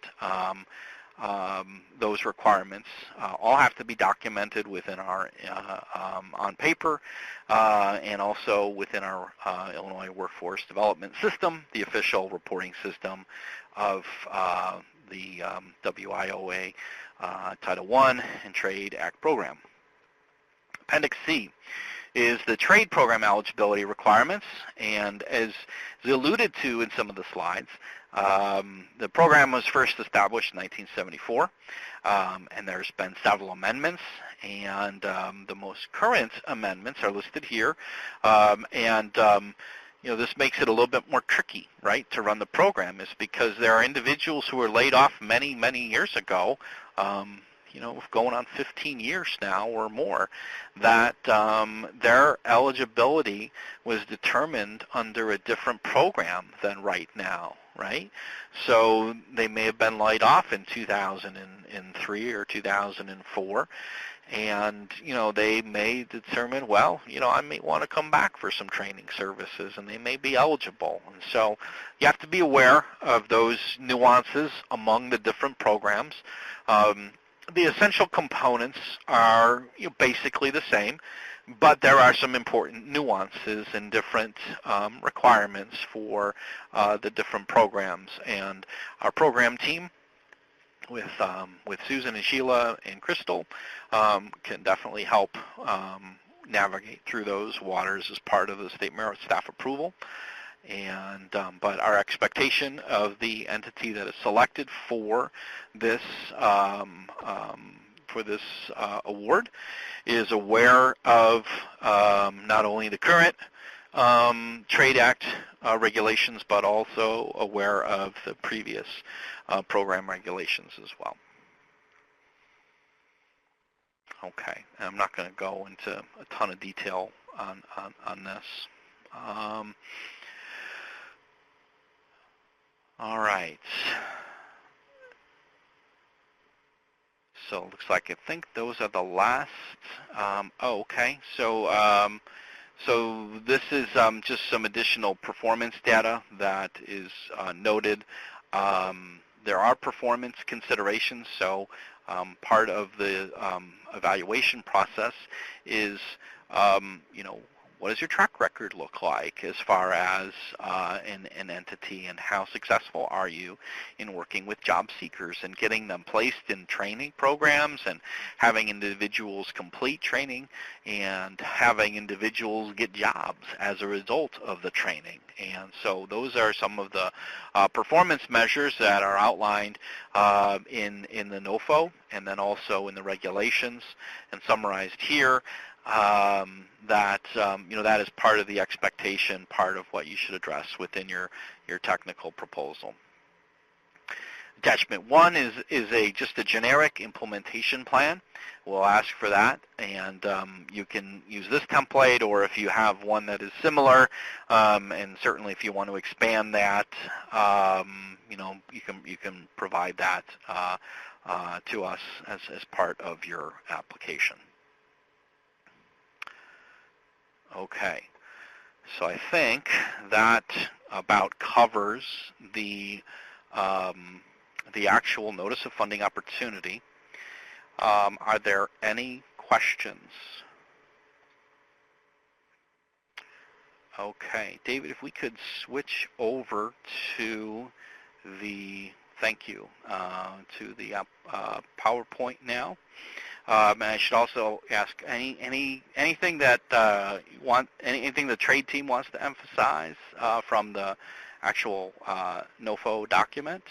those requirements all have to be documented within our on paper and also within our Illinois Workforce Development System, the official reporting system of the WIOA Title I and Trade Act program. Appendix C is the trade program eligibility requirements, and as alluded to in some of the slides, the program was first established in 1974, and there's been several amendments, and the most current amendments are listed here, this makes it a little bit more tricky, right, to run the program, is because there are individuals who were laid off many, many years ago, going on 15 years now or more, that their eligibility was determined under a different program than right now, right? So they may have been laid off in 2003 or 2004, and, they may determine, well, I may want to come back for some training services, and they may be eligible. And so you have to be aware of those nuances among the different programs. The essential components are basically the same, but there are some important nuances and different requirements for the different programs. And our program team with Susan and Sheila and Crystal can definitely help navigate through those waters as part of the State Merit Staff approval. And but our expectation of the entity that is selected for this award is aware of not only the current Trade Act regulations, but also aware of the previous program regulations as well. Okay, I'm not going to go into a ton of detail on this. All right. So it looks like I think those are the last. Oh, okay. So so this is just some additional performance data that is noted. There are performance considerations, so part of the evaluation process is, you know, what does your track record look like as far as an entity, and how successful are you in working with job seekers and getting them placed in training programs and having individuals complete training and having individuals get jobs as a result of the training. And so those are some of the performance measures that are outlined in the NOFO and then also in the regulations and summarized here. That you know, that is part of the expectation, part of what you should address within your technical proposal. Attachment 1 is just a generic implementation plan. We'll ask for that, and you can use this template, or if you have one that is similar, and certainly if you want to expand that, you know, you can provide that to us as part of your application. Okay, so I think that about covers the actual notice of funding opportunity. Are there any questions? Okay, David, if we could switch over to the, thank you, to the PowerPoint now. And I should also ask anything that anything the trade team wants to emphasize from the actual NOFO document.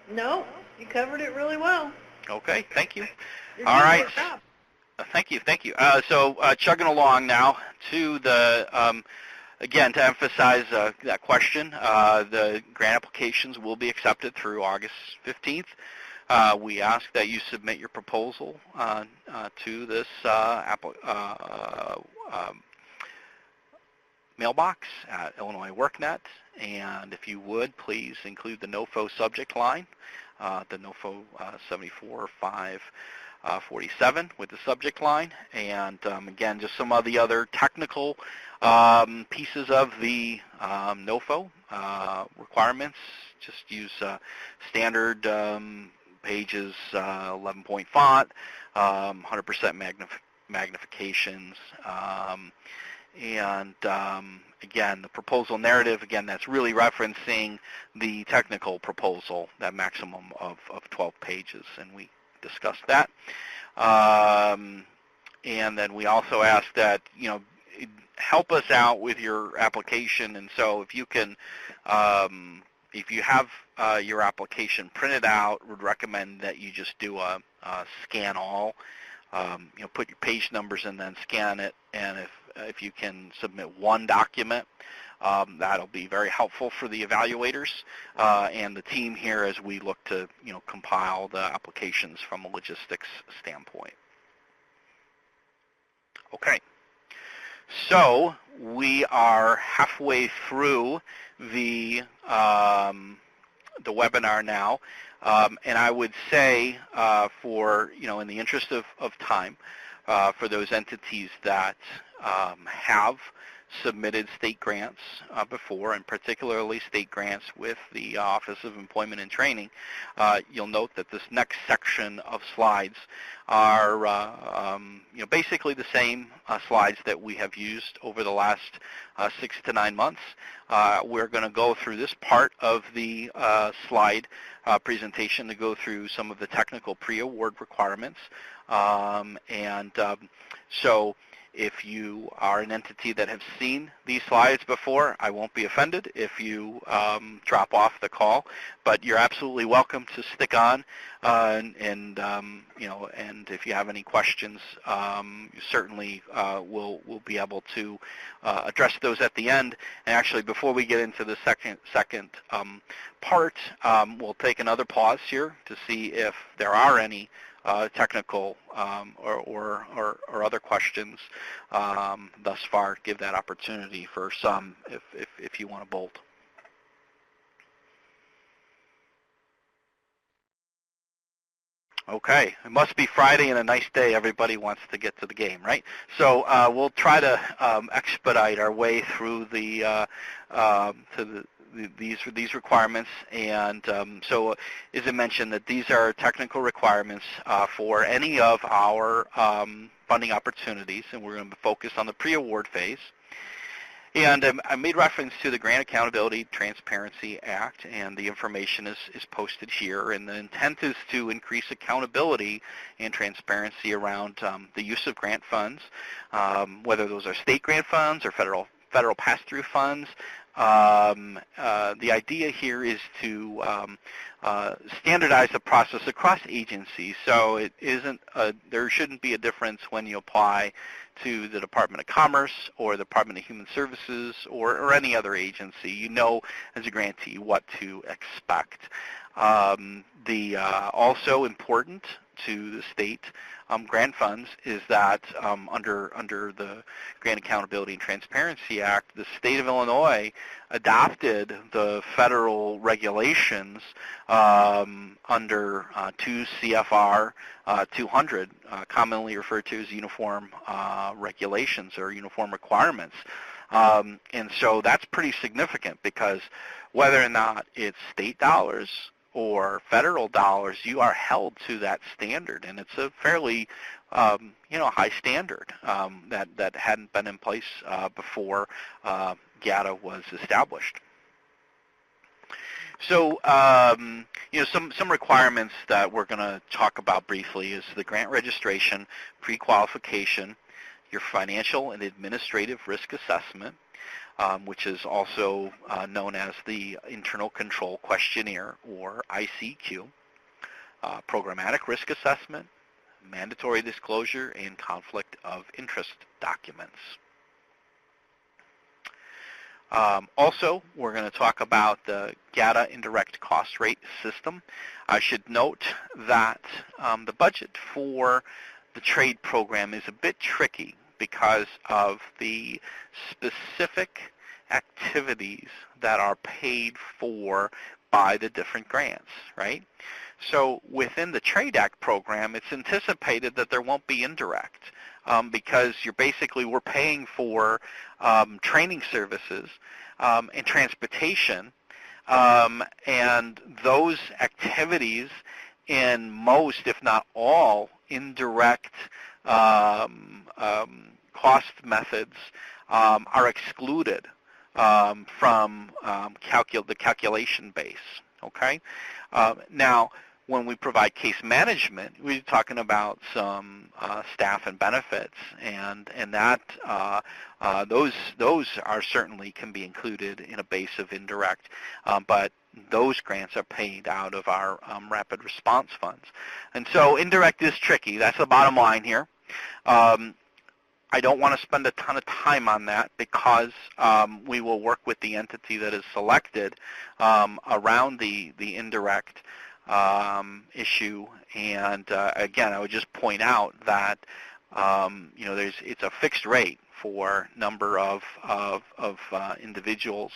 No, you covered it really well. Okay, thank you. All right. Thank you. So chugging along now to the. Again, to emphasize that question, the grant applications will be accepted through August 15th. We ask that you submit your proposal to this mailbox at Illinois WorkNet, and if you would, please include the NOFO subject line, the NOFO 74547 with the subject line, and again, just some of the other technical pieces of the NOFO requirements. Just use standard pages, 11-point font, 100% magnifications, and again, the proposal narrative, again, that's really referencing the technical proposal, that maximum of 12 pages, and we discussed that. And then we also ask that, you know, help us out with your application, and so if you can, if you have your application printed out, would recommend that you just do a scan all, you know, put your page numbers and then scan it, and if you can submit one document, that'll be very helpful for the evaluators and the team here as we look to, you know, compile the applications from a logistics standpoint. Okay. So we are halfway through the webinar now, and I would say for, you know, in the interest of time, for those entities that have submitted state grants before, and particularly state grants with the Office of Employment and Training, you'll note that this next section of slides are you know, basically the same slides that we have used over the last 6 to 9 months. We're going to go through this part of the slide presentation to go through some of the technical pre-award requirements, so if you are an entity that have seen these slides before, I won't be offended if you drop off the call, but you're absolutely welcome to stick on, and you know, and if you have any questions, you certainly will be able to address those at the end. And actually, before we get into the second part, we'll take another pause here to see if there are any technical or other questions thus far. Give that opportunity for some if you want to bolt. Okay, it must be Friday and a nice day. Everybody wants to get to the game, right? So we'll try to expedite our way through these requirements. And so, as I mentioned, that these are technical requirements for any of our funding opportunities, and we're going to focus on the pre-award phase. And I made reference to the Grant Accountability Transparency Act, and the information is posted here. And the intent is to increase accountability and transparency around the use of grant funds, whether those are state grant funds or federal pass-through funds. The idea here is to standardize the process across agencies, so it isn't there shouldn't be a difference when you apply to the Department of Commerce or the Department of Human Services or any other agency. You know as a grantee what to expect. Also important to the state grant funds is that under the Grant Accountability and Transparency Act, the state of Illinois adopted the federal regulations under 2 CFR 200, commonly referred to as uniform regulations or uniform requirements. And so that's pretty significant, because whether or not it's state dollars or federal dollars, you are held to that standard, and it's a fairly high standard that hadn't been in place before GATA was established. So some requirements that we're going to talk about briefly is the grant registration, pre-qualification, your financial and administrative risk assessment, which is also known as the Internal Control Questionnaire, or ICQ, programmatic risk assessment, mandatory disclosure, and conflict of interest documents. Also, we're going to talk about the GATA indirect cost rate system. I should note that the budget for the trade program is a bit tricky because of the specific activities that are paid for by the different grants, right? So within the Trade Act program, it's anticipated that there won't be indirect because we're paying for training services and transportation, and those activities in most, if not all, indirect cost methods are excluded from the calculation base. Okay. Now, when we provide case management, we're talking about some staff and benefits, and that those are certainly can be included in a base of indirect, but those grants are paid out of our rapid response funds. And so indirect is tricky. That's the bottom line here. I don't want to spend a ton of time on that because we will work with the entity that is selected around the indirect issue. And again, I would just point out that it's a fixed rate for number of individuals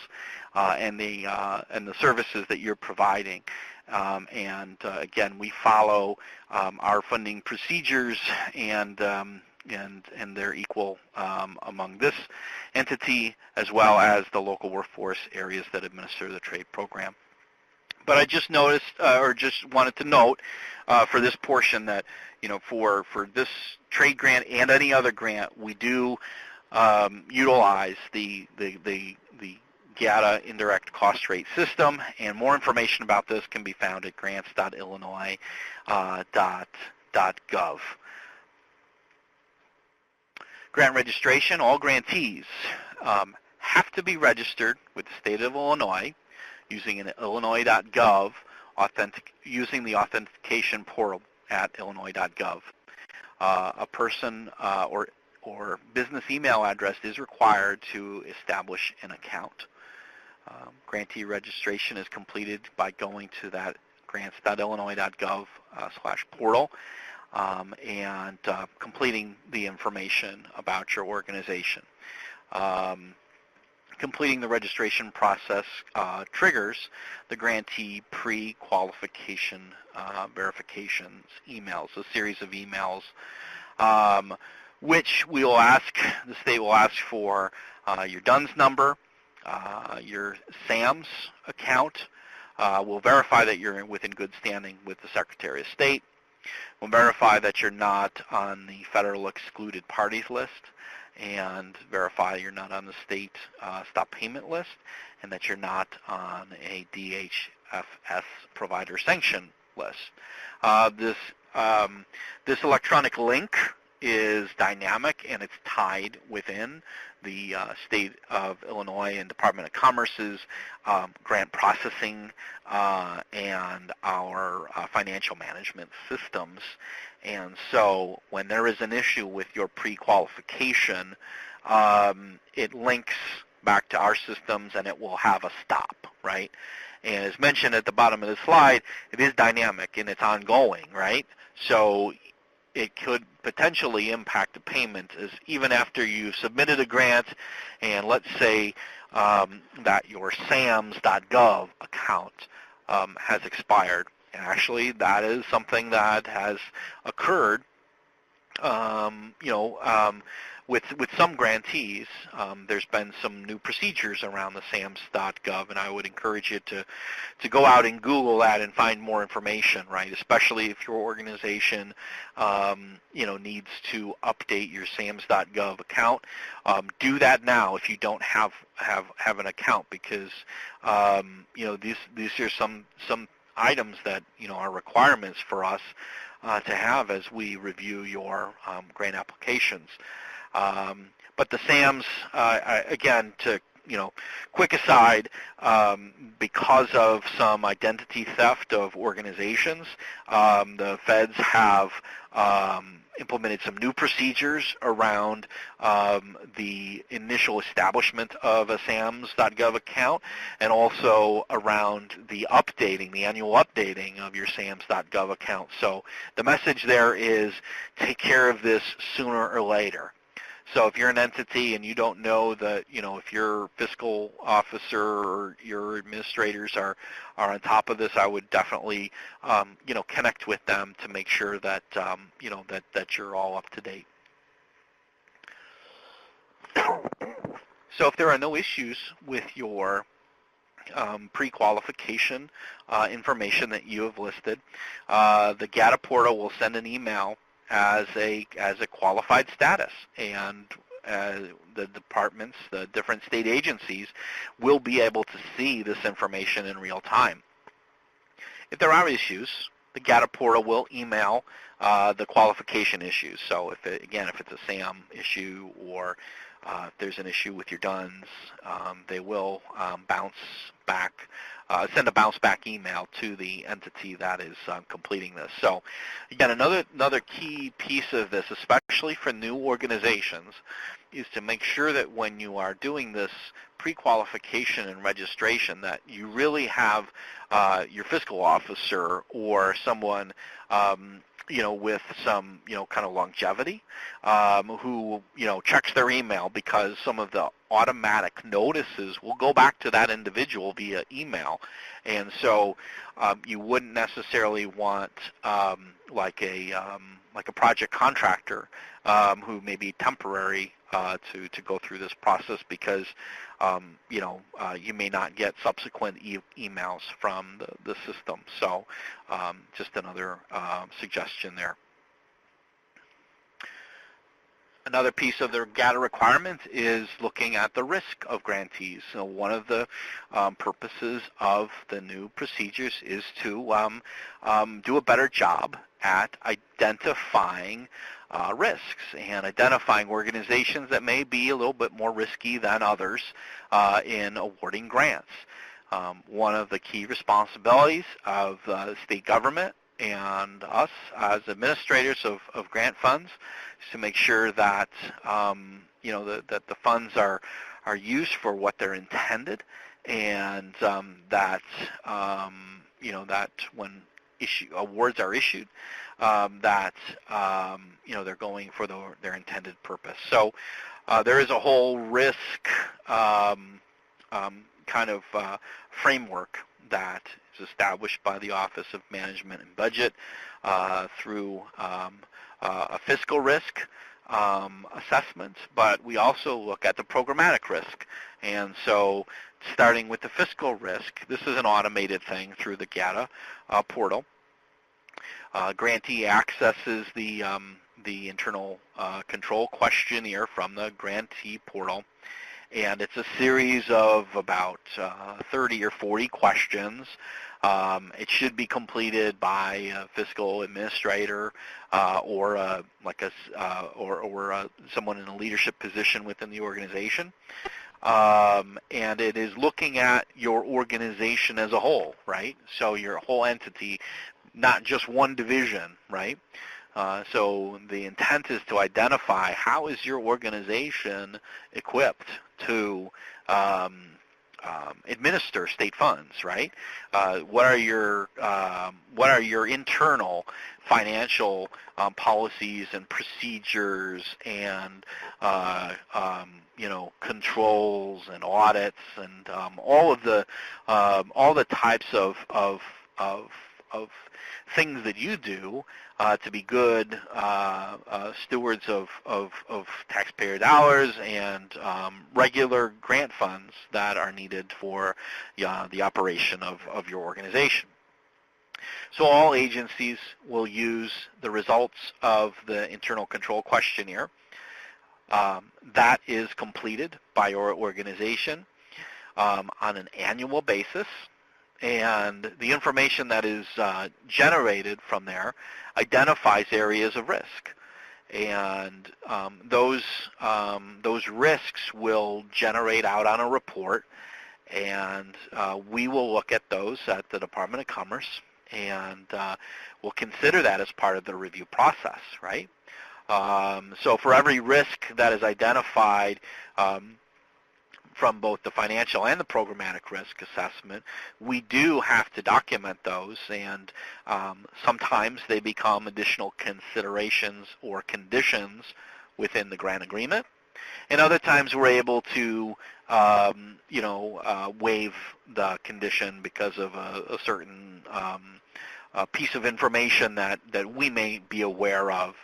and the services that you're providing. Again, we follow our funding procedures, and they're equal among this entity as well as the local workforce areas that administer the trade program. But I just noticed, or just wanted to note for this portion that, for this trade grant and any other grant, we do utilize the GATA indirect cost rate system, and more information about this can be found at grants.illinois.gov. Grant registration, all grantees have to be registered with the state of Illinois using an illinois.gov, using the authentication portal at illinois.gov. A person or business email address is required to establish an account. Grantee registration is completed by going to that grants.illinois.gov/portal and completing the information about your organization. completing the registration process triggers the grantee pre-qualification verifications emails, a series of emails, which we will ask, the state will ask for your DUNS number, your SAMS account. We'll verify that you're within good standing with the Secretary of State. We'll verify that you're not on the federal excluded parties list, and verify you're not on the state stop payment list, and that you're not on a DHFS provider sanction list. This electronic link is dynamic, and it's tied within the State of Illinois and Department of Commerce's grant processing and our financial management systems. And so when there is an issue with your pre-qualification, it links back to our systems, and it will have a stop, right? And as mentioned at the bottom of the slide, it is dynamic and it's ongoing, right? So it could potentially impact the payment as even after you submitted a grant, and let's say that your SAMS.gov account has expired. And actually, that is something that has occurred, with some grantees. There's been some new procedures around the SAMS.gov, and I would encourage you to go out and Google that and find more information, right? Especially if your organization, needs to update your SAMS.gov account. Do that now if you don't have an account, because these are some items that are requirements for us to have as we review your grant applications. But the SAMs, again, quick aside, because of some identity theft of organizations, the feds have implemented some new procedures around the initial establishment of a SAMS.gov account, and also around the annual updating of your SAMS.gov account. So the message there is take care of this sooner or later. So if you're an entity and you don't know that, if your fiscal officer or your administrators are on top of this, I would definitely, connect with them to make sure that, that you're all up to date. So if there are no issues with your pre-qualification information that you have listed, the GATA portal will send an email as a qualified status, and the departments, the different state agencies, will be able to see this information in real time. If there are issues, the GATA portal will email the qualification issues. So if it's a SAM issue, or if there's an issue with your DUNS, they will send a bounce back email to the entity that is completing this. So again, another key piece of this, especially for new organizations, is to make sure that when you are doing this pre-qualification and registration, that you really have your fiscal officer or someone with some, kind of longevity, who, checks their email, because some of the automatic notices will go back to that individual via email. And so you wouldn't necessarily want like a project contractor who may be temporary to go through this process, because you may not get subsequent emails from the system. So just another suggestion there. Another piece of the GATA requirement is looking at the risk of grantees. So one of the purposes of the new procedures is to do a better job at identifying risks and identifying organizations that may be a little bit more risky than others in awarding grants. One of the key responsibilities of the state government and us as administrators of grant funds is to make sure that that the funds are used for what they're intended, and that that when awards are issued, that they're going for their intended purpose. So there is a whole risk kind of framework that is established by the Office of Management and Budget through a fiscal risk assessment, but we also look at the programmatic risk. And so starting with the fiscal risk, this is an automated thing through the GATA portal. Grantee accesses the internal control questionnaire from the grantee portal, and it's a series of about 30 or 40 questions. It should be completed by a fiscal administrator or someone in a leadership position within the organization. And it is looking at your organization as a whole, right? So your whole entity, not just one division, right? So the intent is to identify how is your organization equipped to administer state funds, right? What are your internal financial policies and procedures and controls and audits and all the types of things that you do to be good stewards of taxpayer dollars and regular grant funds that are needed for the operation of your organization. So all agencies will use the results of the internal control questionnaire. That is completed by your organization on an annual basis. And the information that is generated from there identifies areas of risk, and those risks will generate out on a report, and we will look at those at the Department of Commerce, and we'll consider that as part of the review process, right? So for every risk that is identified from both the financial and the programmatic risk assessment, we do have to document those, and sometimes they become additional considerations or conditions within the grant agreement, and other times we're able to waive the condition because of a certain piece of information that we may be aware of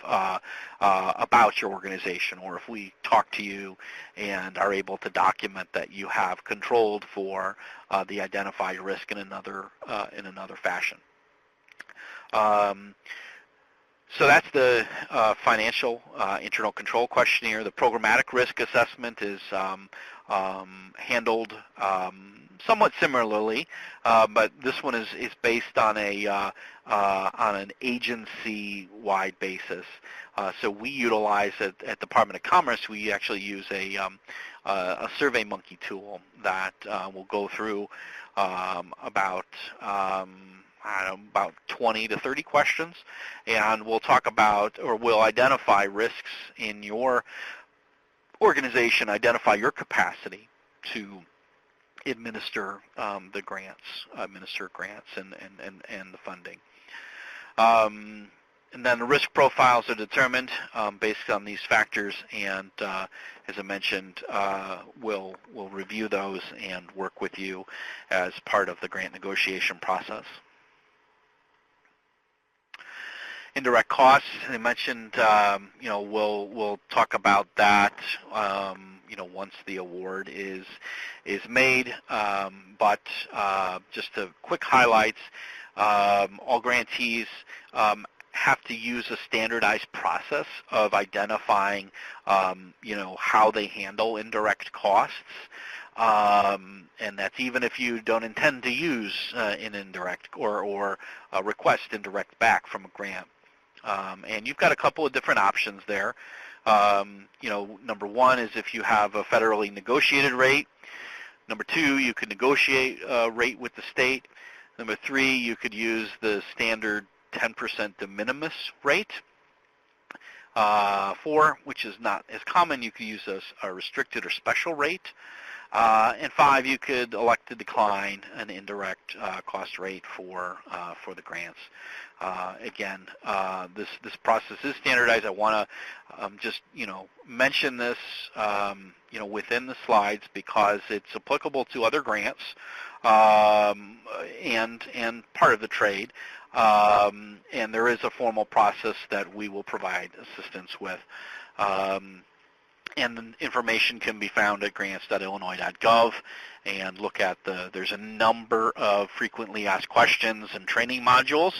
about your organization, or if we talk to you and are able to document that you have controlled for the identified risk in another fashion. So that's the financial internal control questionnaire. The programmatic risk assessment is handled somewhat similarly, but this one is based on an agency-wide basis. So we utilize at Department of Commerce. We actually use a SurveyMonkey tool that will go through about 20 to 30 questions, and we'll talk about, or we'll identify risks in your organization, identify your capacity to administer the grants, and the funding. And then the risk profiles are determined based on these factors, and as I mentioned, we'll review those and work with you as part of the grant negotiation process. Indirect costs, I mentioned, we'll talk about that, once the award is made. But just a quick highlights, all grantees have to use a standardized process of identifying, how they handle indirect costs. And that's even if you don't intend to use an indirect or request indirect back from a grant. And you've got a couple of different options there. Number one is if you have a federally negotiated rate. Number two, you could negotiate a rate with the state. Number three, you could use the standard 10% de minimis rate. 4, which is not as common, you could use a restricted or special rate. And 5, you could elect to decline an indirect cost rate for the grants. Again, this process is standardized. I want to just mention this within the slides because it's applicable to other grants and part of the trade. And there is a formal process that we will provide assistance with. And the information can be found at grants.illinois.gov, and look at there's a number of frequently asked questions and training modules.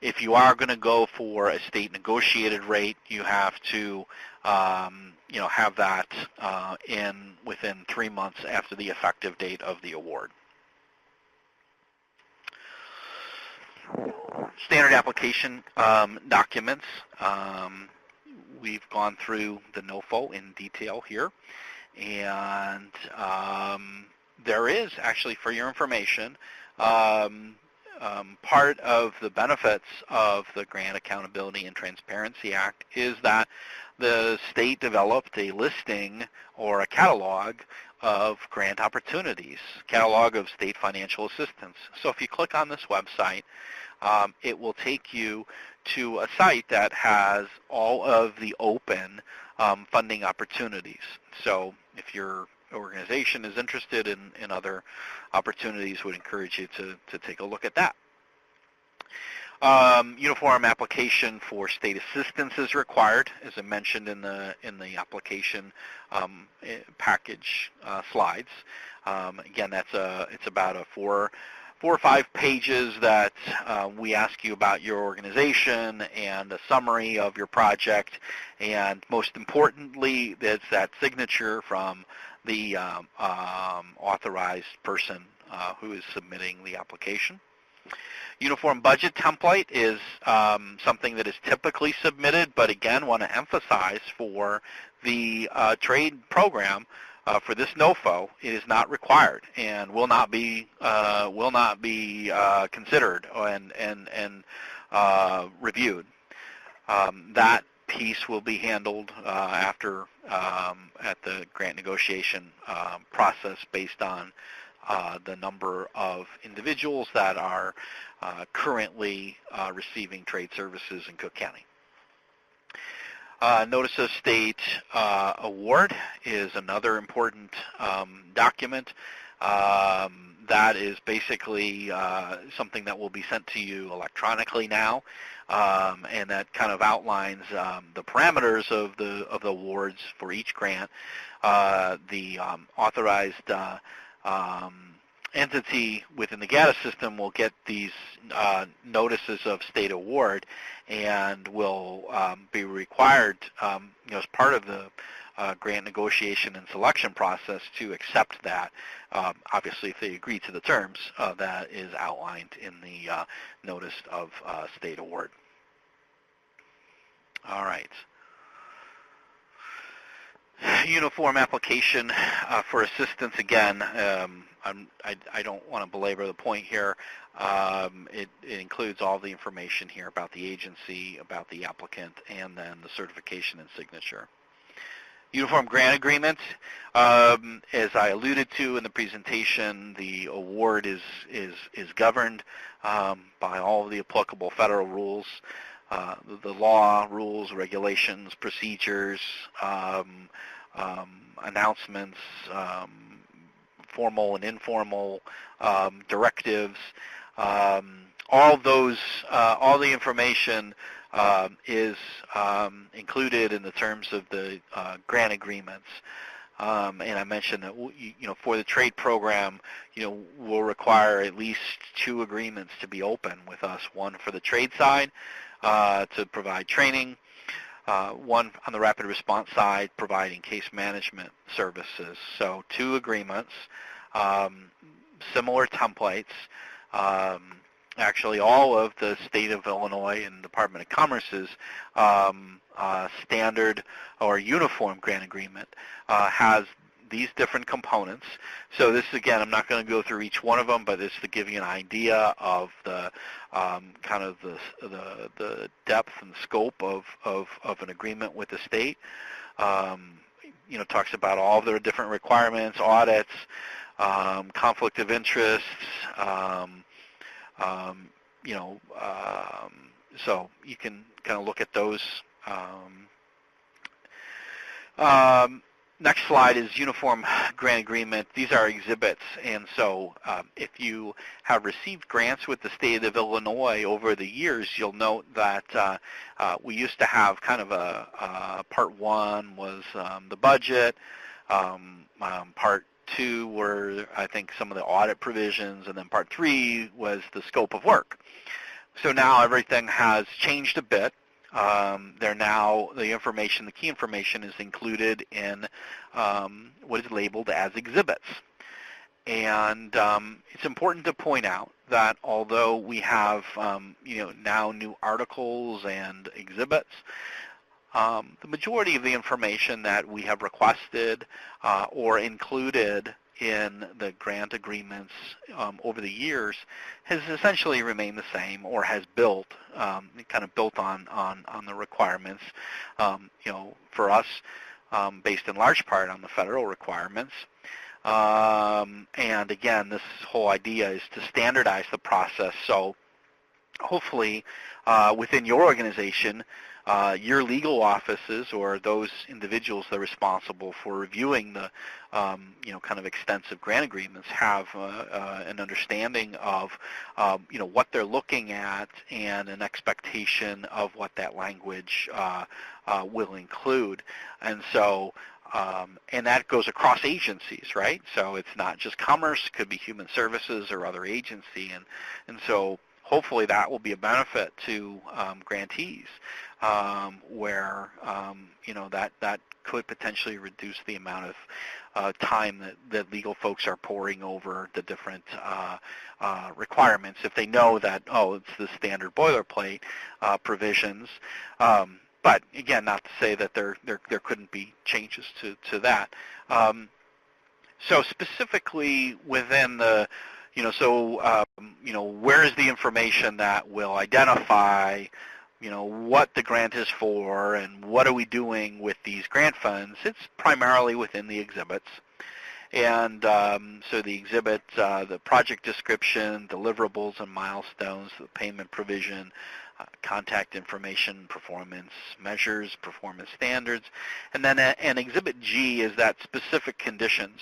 If you are going to go for a state negotiated rate, you have to have that within 3 months after the effective date of the award. Standard application documents. We've gone through the NOFO in detail here, and there is actually, for your information, part of the benefits of the Grant Accountability and Transparency Act is that the state developed a listing or a catalog of grant opportunities, catalog of state financial assistance. So if you click on this website, it will take you to a site that has all of the open funding opportunities. So if your organization is interested in other opportunities, would encourage you to take a look at that. Uniform application for state assistance is required, as I mentioned in the application package slides. Again, it's about a 4 or 5 pages that we ask you about your organization and a summary of your project, and most importantly, it's that signature from the authorized person who is submitting the application. Uniform budget template is something that is typically submitted, but again, want to emphasize for the trade program, for this NOFO, it is not required and will not be considered and reviewed. That piece will be handled after at the grant negotiation process based on the number of individuals that are currently receiving trade services in Cook County. Notice of State Award is another important document. That is basically something that will be sent to you electronically now, and that kind of outlines the parameters of the awards for each grant. The authorized entity within the GATA system will get these notices of state award and will be required, as part of the grant negotiation and selection process, to accept that, obviously if they agree to the terms that is outlined in the notice of state award. All right. Uniform application for assistance, again, I don't want to belabor the point here. It includes all the information here about the agency, about the applicant, and then the certification and signature. Uniform grant agreement, as I alluded to in the presentation, the award is governed by all of the applicable federal rules, the law, rules, regulations, procedures, announcements, formal and informal directives. All the information is included in the terms of the grant agreements. And I mentioned that for the trade program, we'll require at least 2 agreements to be open with us. One for the trade side to provide training. One on the rapid response side, providing case management services. So 2 agreements, similar templates. Actually, all of the State of Illinois and Department of Commerce's standard or uniform grant agreement has these different components. So this, again, I'm not going to go through each one of them, but this is to give you an idea of the kind of the depth and scope of an agreement with the state. Talks about all of their different requirements, audits, conflict of interests, so you can kind of look at those. Next slide is uniform grant agreement. These are exhibits, and so if you have received grants with the state of Illinois over the years, you'll note that we used to have kind of a part one was the budget, part two were, I think, some of the audit provisions, and then part three was the scope of work. So now everything has changed a bit. They're now, the key information is included in what is labeled as exhibits. And it's important to point out that although we have, now new articles and exhibits, the majority of the information that we have requested or included in the grant agreements over the years has essentially remained the same, or has built, kind of built on the requirements, for us, based in large part on the federal requirements. And again, this whole idea is to standardize the process. So hopefully within your organization, your legal offices or those individuals that are responsible for reviewing the kind of extensive grant agreements have an understanding of what they're looking at and an expectation of what that language will include. And so and that goes across agencies, right? So it's not just Commerce, it could be Human Services or other agency, and so hopefully that will be a benefit to grantees, where that could potentially reduce the amount of time that legal folks are poring over the different requirements if they know that, it's the standard boilerplate provisions. But again, not to say that there couldn't be changes to that. So specifically within the where is the information that will identify, what the grant is for and what are we doing with these grant funds? It's primarily within the exhibits. And so the exhibit, the project description, deliverables and milestones, the payment provision, contact information, performance measures, performance standards, and then an Exhibit G is that specific conditions.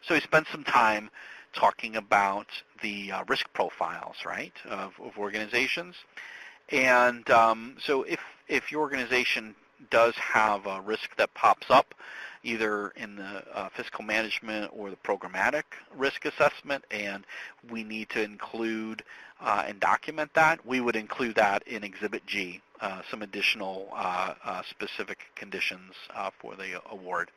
So we spent some time talking about the risk profiles, right, of organizations. And so if your organization does have a risk that pops up, either in the fiscal management or the programmatic risk assessment, and we need to include and document that, we would include that in Exhibit G, some additional specific conditions for the award.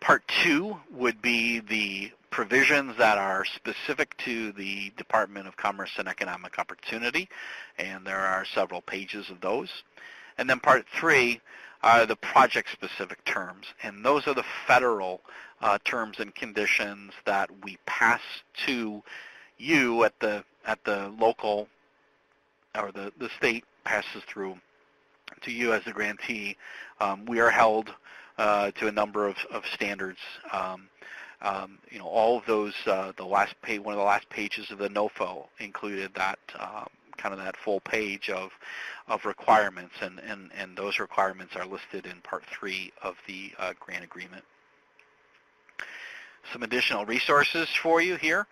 Part two would be the provisions that are specific to the Department of Commerce and Economic Opportunity, and there are several pages of those. And then part three are the project-specific terms, and those are the federal terms and conditions that we pass to you at the local, or the state passes through to you as a grantee. We are held to a number of standards. All of those, one of the last pages of the NOFO included that kind of that full page of requirements, and those requirements are listed in Part 3 of the grant agreement. Some additional resources for you here.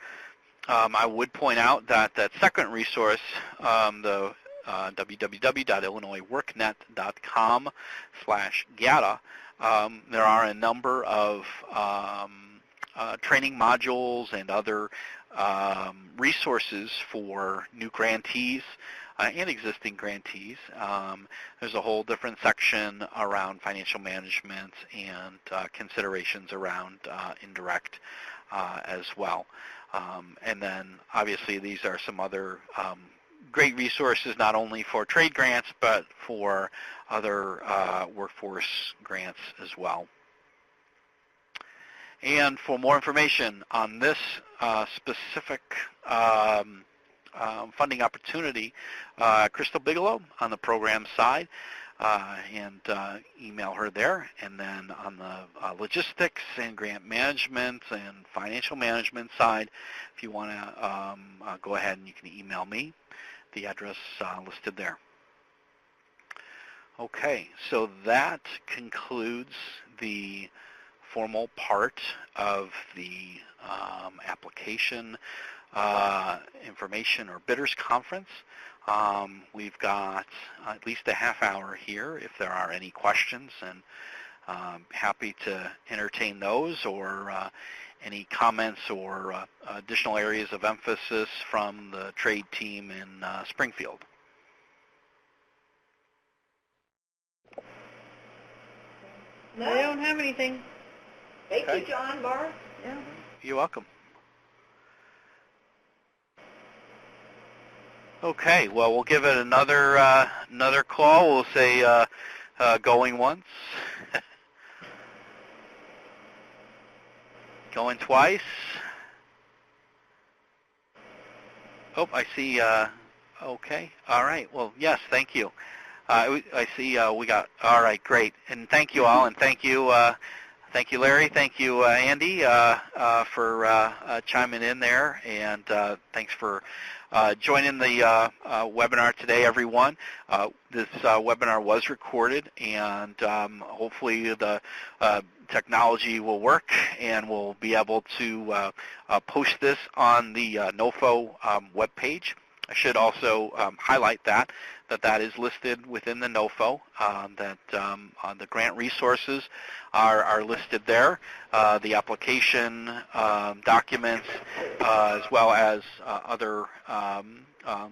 I would point out that second resource, the www.illinoisworknet.com/GATA, there are a number of training modules and other resources for new grantees and existing grantees. There's a whole different section around financial management and considerations around indirect as well. And then obviously these are some other great resources, not only for trade grants, but for other workforce grants as well. And for more information on this specific funding opportunity, Crystal Bigelow on the program side, and email her there. And then on the logistics and grant management and financial management side, if you want to go ahead and you can email me, the address listed there. Okay, so that concludes the formal part of the application information or bidders conference. We've got at least a half hour here if there are any questions, and happy to entertain those or any comments or additional areas of emphasis from the trade team in Springfield. No. I don't have anything. Thank you, John, Barb. Yeah. You're welcome. Okay, well, we'll give it another call. We'll say going once, going twice. Oh, I see. Okay, all right. Well, yes, thank you. I see we got, all right, great. And thank you all, and thank you Larry, thank you Andy for chiming in there, and thanks for joining the webinar today, everyone. This webinar was recorded, and hopefully the technology will work, and we'll be able to post this on the NOFO webpage. I should also highlight that is listed within the NOFO, that the grant resources are listed there, the application documents, as well as other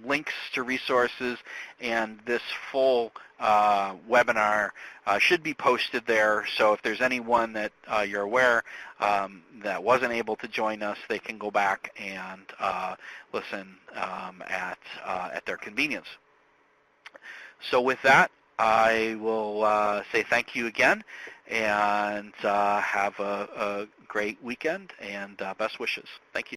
links to resources, and this full webinar should be posted there. So if there's anyone that you're aware that wasn't able to join us, they can go back and listen at their convenience. So with that, I will say thank you again, and have a great weekend, and best wishes. Thank you.